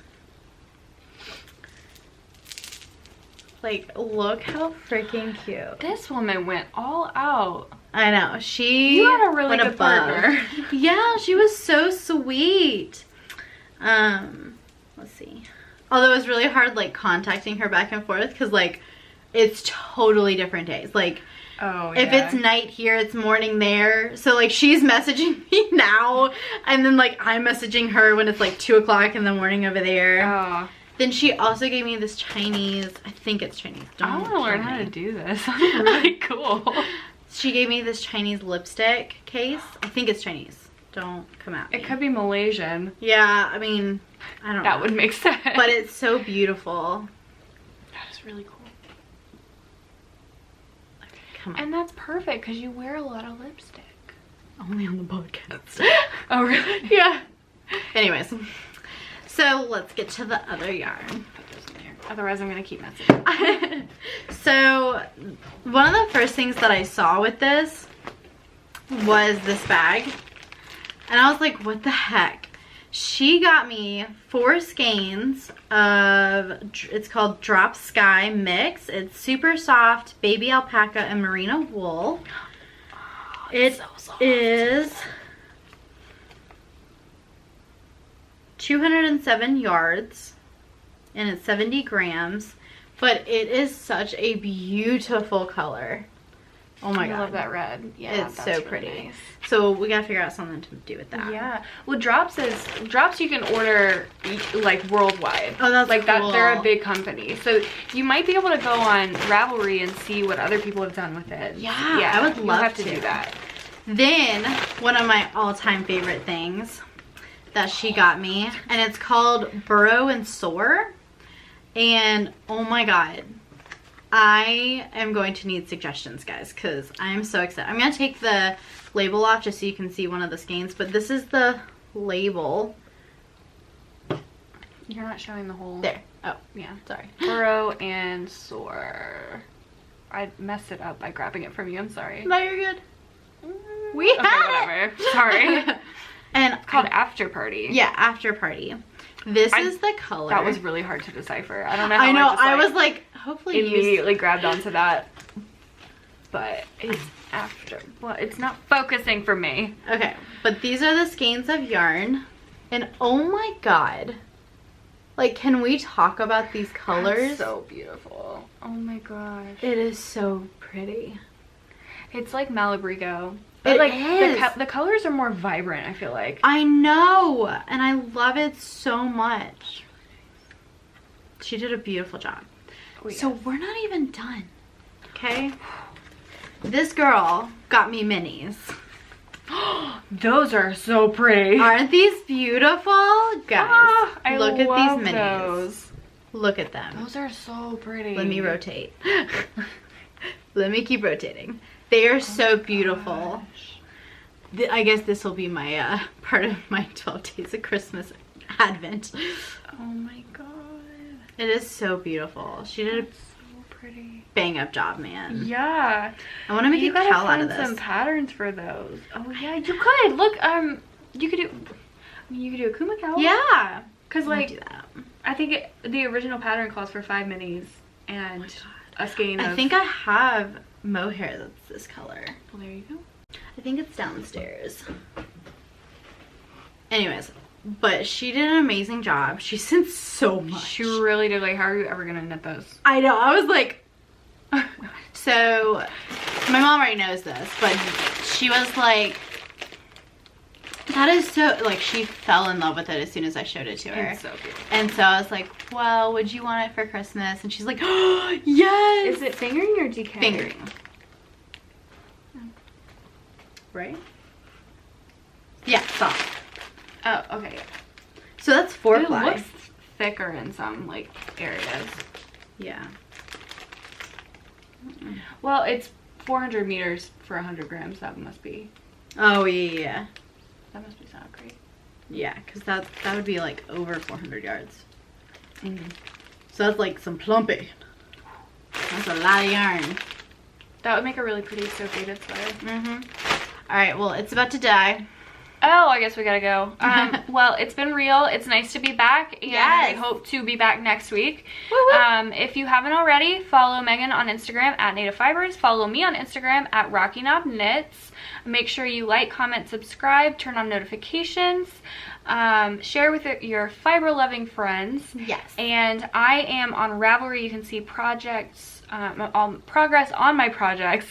Speaker 2: Like, look how freaking cute.
Speaker 1: This woman went all out.
Speaker 2: I know.
Speaker 1: You had a really
Speaker 2: went
Speaker 1: good
Speaker 2: above.
Speaker 1: partner.
Speaker 2: Yeah, she was so sweet. Let's see. Although it was really hard, like, contacting her back and forth because, like, it's totally different days. Like, if it's night here, it's morning there. So, like, she's messaging me now, and then, like, I'm messaging her when it's, like, 2 o'clock in the morning over there.
Speaker 1: Oh.
Speaker 2: Then she also gave me this Chinese, I think it's Chinese.
Speaker 1: I want to learn how to do this. Really cool.
Speaker 2: She gave me this Chinese lipstick case. I think it's Chinese. Don't come at me.
Speaker 1: It could be Malaysian.
Speaker 2: Yeah, I mean, I don't know.
Speaker 1: That would make sense.
Speaker 2: But it's so beautiful.
Speaker 1: That is really cool.
Speaker 2: Come on.
Speaker 1: And that's perfect because you wear a lot of lipstick.
Speaker 2: Only on the podcast.
Speaker 1: Oh, really?
Speaker 2: Yeah. Anyways, so let's get to the other yarn.
Speaker 1: Put those in there. Otherwise, I'm going to keep messing.
Speaker 2: So, one of the first things that I saw with this was this bag. And I was like, what the heck? She got me 4 skeins of, it's called Drop Sky Mix. It's super soft baby alpaca and merino wool.
Speaker 1: Oh,
Speaker 2: it
Speaker 1: so soft.
Speaker 2: is 207 yards and it's 70 grams, but it is such a beautiful color. Oh my god.
Speaker 1: I love that red. Yeah,
Speaker 2: it's
Speaker 1: that's
Speaker 2: so
Speaker 1: really
Speaker 2: pretty.
Speaker 1: nice.
Speaker 2: So we gotta figure out something to do with that.
Speaker 1: Yeah. Well, Drops you can order like worldwide.
Speaker 2: Oh, that's
Speaker 1: like
Speaker 2: cool.
Speaker 1: that. They're a big company, so you might be able to go on Ravelry and see what other people have done with it.
Speaker 2: Yeah,
Speaker 1: yeah.
Speaker 2: I would
Speaker 1: you'll
Speaker 2: love
Speaker 1: have to do that.
Speaker 2: Then one of my all-time favorite things that she got me, and it's called Burrow and Soar. And oh my god, I am going to need suggestions, guys, because I'm so excited. I'm gonna take the label off just so you can see one of the skeins, but this is the label.
Speaker 1: You're not showing the whole.
Speaker 2: There. Oh,
Speaker 1: yeah.
Speaker 2: sorry.
Speaker 1: Burrow and Soar. I messed it up by grabbing it from you. I'm sorry.
Speaker 2: No, you're good. We
Speaker 1: okay,
Speaker 2: have
Speaker 1: whatever. Sorry.
Speaker 2: And
Speaker 1: It's called After Party.
Speaker 2: Yeah, After Party. This is the color.
Speaker 1: That was really hard to decipher. I don't know how
Speaker 2: I know.
Speaker 1: just,
Speaker 2: I was like, hopefully
Speaker 1: immediately grabbed onto that. But it's after. Well, it's not focusing for me.
Speaker 2: Okay, but these are the skeins of yarn. And oh my god. Like, can we talk about these colors?
Speaker 1: That's so beautiful. Oh my gosh.
Speaker 2: It is so pretty.
Speaker 1: It's like Malabrigo.
Speaker 2: It
Speaker 1: But like
Speaker 2: is.
Speaker 1: the colors are more vibrant, I feel like.
Speaker 2: I know, and I love it so much. She did a beautiful job.
Speaker 1: Oh, yeah.
Speaker 2: So we're not even done, okay? This girl got me minis.
Speaker 1: Those are so pretty.
Speaker 2: Aren't these beautiful? Guys,
Speaker 1: I
Speaker 2: look at
Speaker 1: love
Speaker 2: these minis.
Speaker 1: those.
Speaker 2: Look at them.
Speaker 1: Those are so pretty.
Speaker 2: Let me rotate. Let me keep rotating. They are so beautiful. I guess this will be my part of my 12 days of Christmas Advent.
Speaker 1: Oh my god.
Speaker 2: It is so beautiful. She did a
Speaker 1: So pretty.
Speaker 2: bang up job, man.
Speaker 1: Yeah.
Speaker 2: I want to make
Speaker 1: You
Speaker 2: a
Speaker 1: gotta
Speaker 2: cowl out
Speaker 1: find
Speaker 2: of this.
Speaker 1: some patterns for those. Oh yeah, you could. Look, you could do, I mean, you could do a Kuma cowl.
Speaker 2: Yeah.
Speaker 1: Cause
Speaker 2: I'm gonna
Speaker 1: like,
Speaker 2: do that.
Speaker 1: I think the original pattern calls for 5 minis and a skein of.
Speaker 2: I think I have mohair that's this color.
Speaker 1: Well, there you go.
Speaker 2: I think it's downstairs. Anyways, but she did an amazing job. She sent so much.
Speaker 1: She really did. Like, how are you ever gonna knit those?
Speaker 2: I know. I was like, so my mom already knows this, but she was like, That is so, like, she fell in love with it as soon as I showed it to her.
Speaker 1: It's so beautiful.
Speaker 2: And so I was like, well, would you want it for Christmas? And she's like, oh, yes!
Speaker 1: Is it fingering or DK?
Speaker 2: Fingering. Right? Yeah, soft.
Speaker 1: Oh, okay.
Speaker 2: So that's 4 ply.
Speaker 1: It looks thicker in some, like, areas.
Speaker 2: Yeah.
Speaker 1: Well, it's 400 meters for 100 grams. That must be...
Speaker 2: Oh, yeah.
Speaker 1: That must be sound great.
Speaker 2: Yeah, because that would be, like, over 400 yards.
Speaker 1: Mm-hmm.
Speaker 2: So that's, like, some plumping. That's a lot of yarn.
Speaker 1: That would make a really pretty sew-faded sweater.
Speaker 2: Mm-hmm. All right, well, it's about to die.
Speaker 1: Oh, I guess we gotta go. Well, it's been real. It's nice to be back, and
Speaker 2: Yes.
Speaker 1: we hope to be back next week.
Speaker 2: Woo-woo.
Speaker 1: If you haven't already, follow Megan on Instagram at Native Fibers. Follow me on Instagram at Rocky Knob Knits. Make sure you like, comment, subscribe, turn on notifications. Share with your fiber-loving friends.
Speaker 2: Yes.
Speaker 1: And I am on Ravelry. You can see projects, progress on my projects.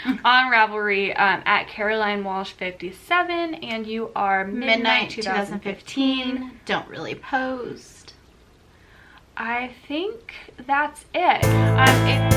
Speaker 1: On Ravelry at Caroline Walsh 57, and you are Midnight 2015.
Speaker 2: Don't really post.
Speaker 1: I think that's it.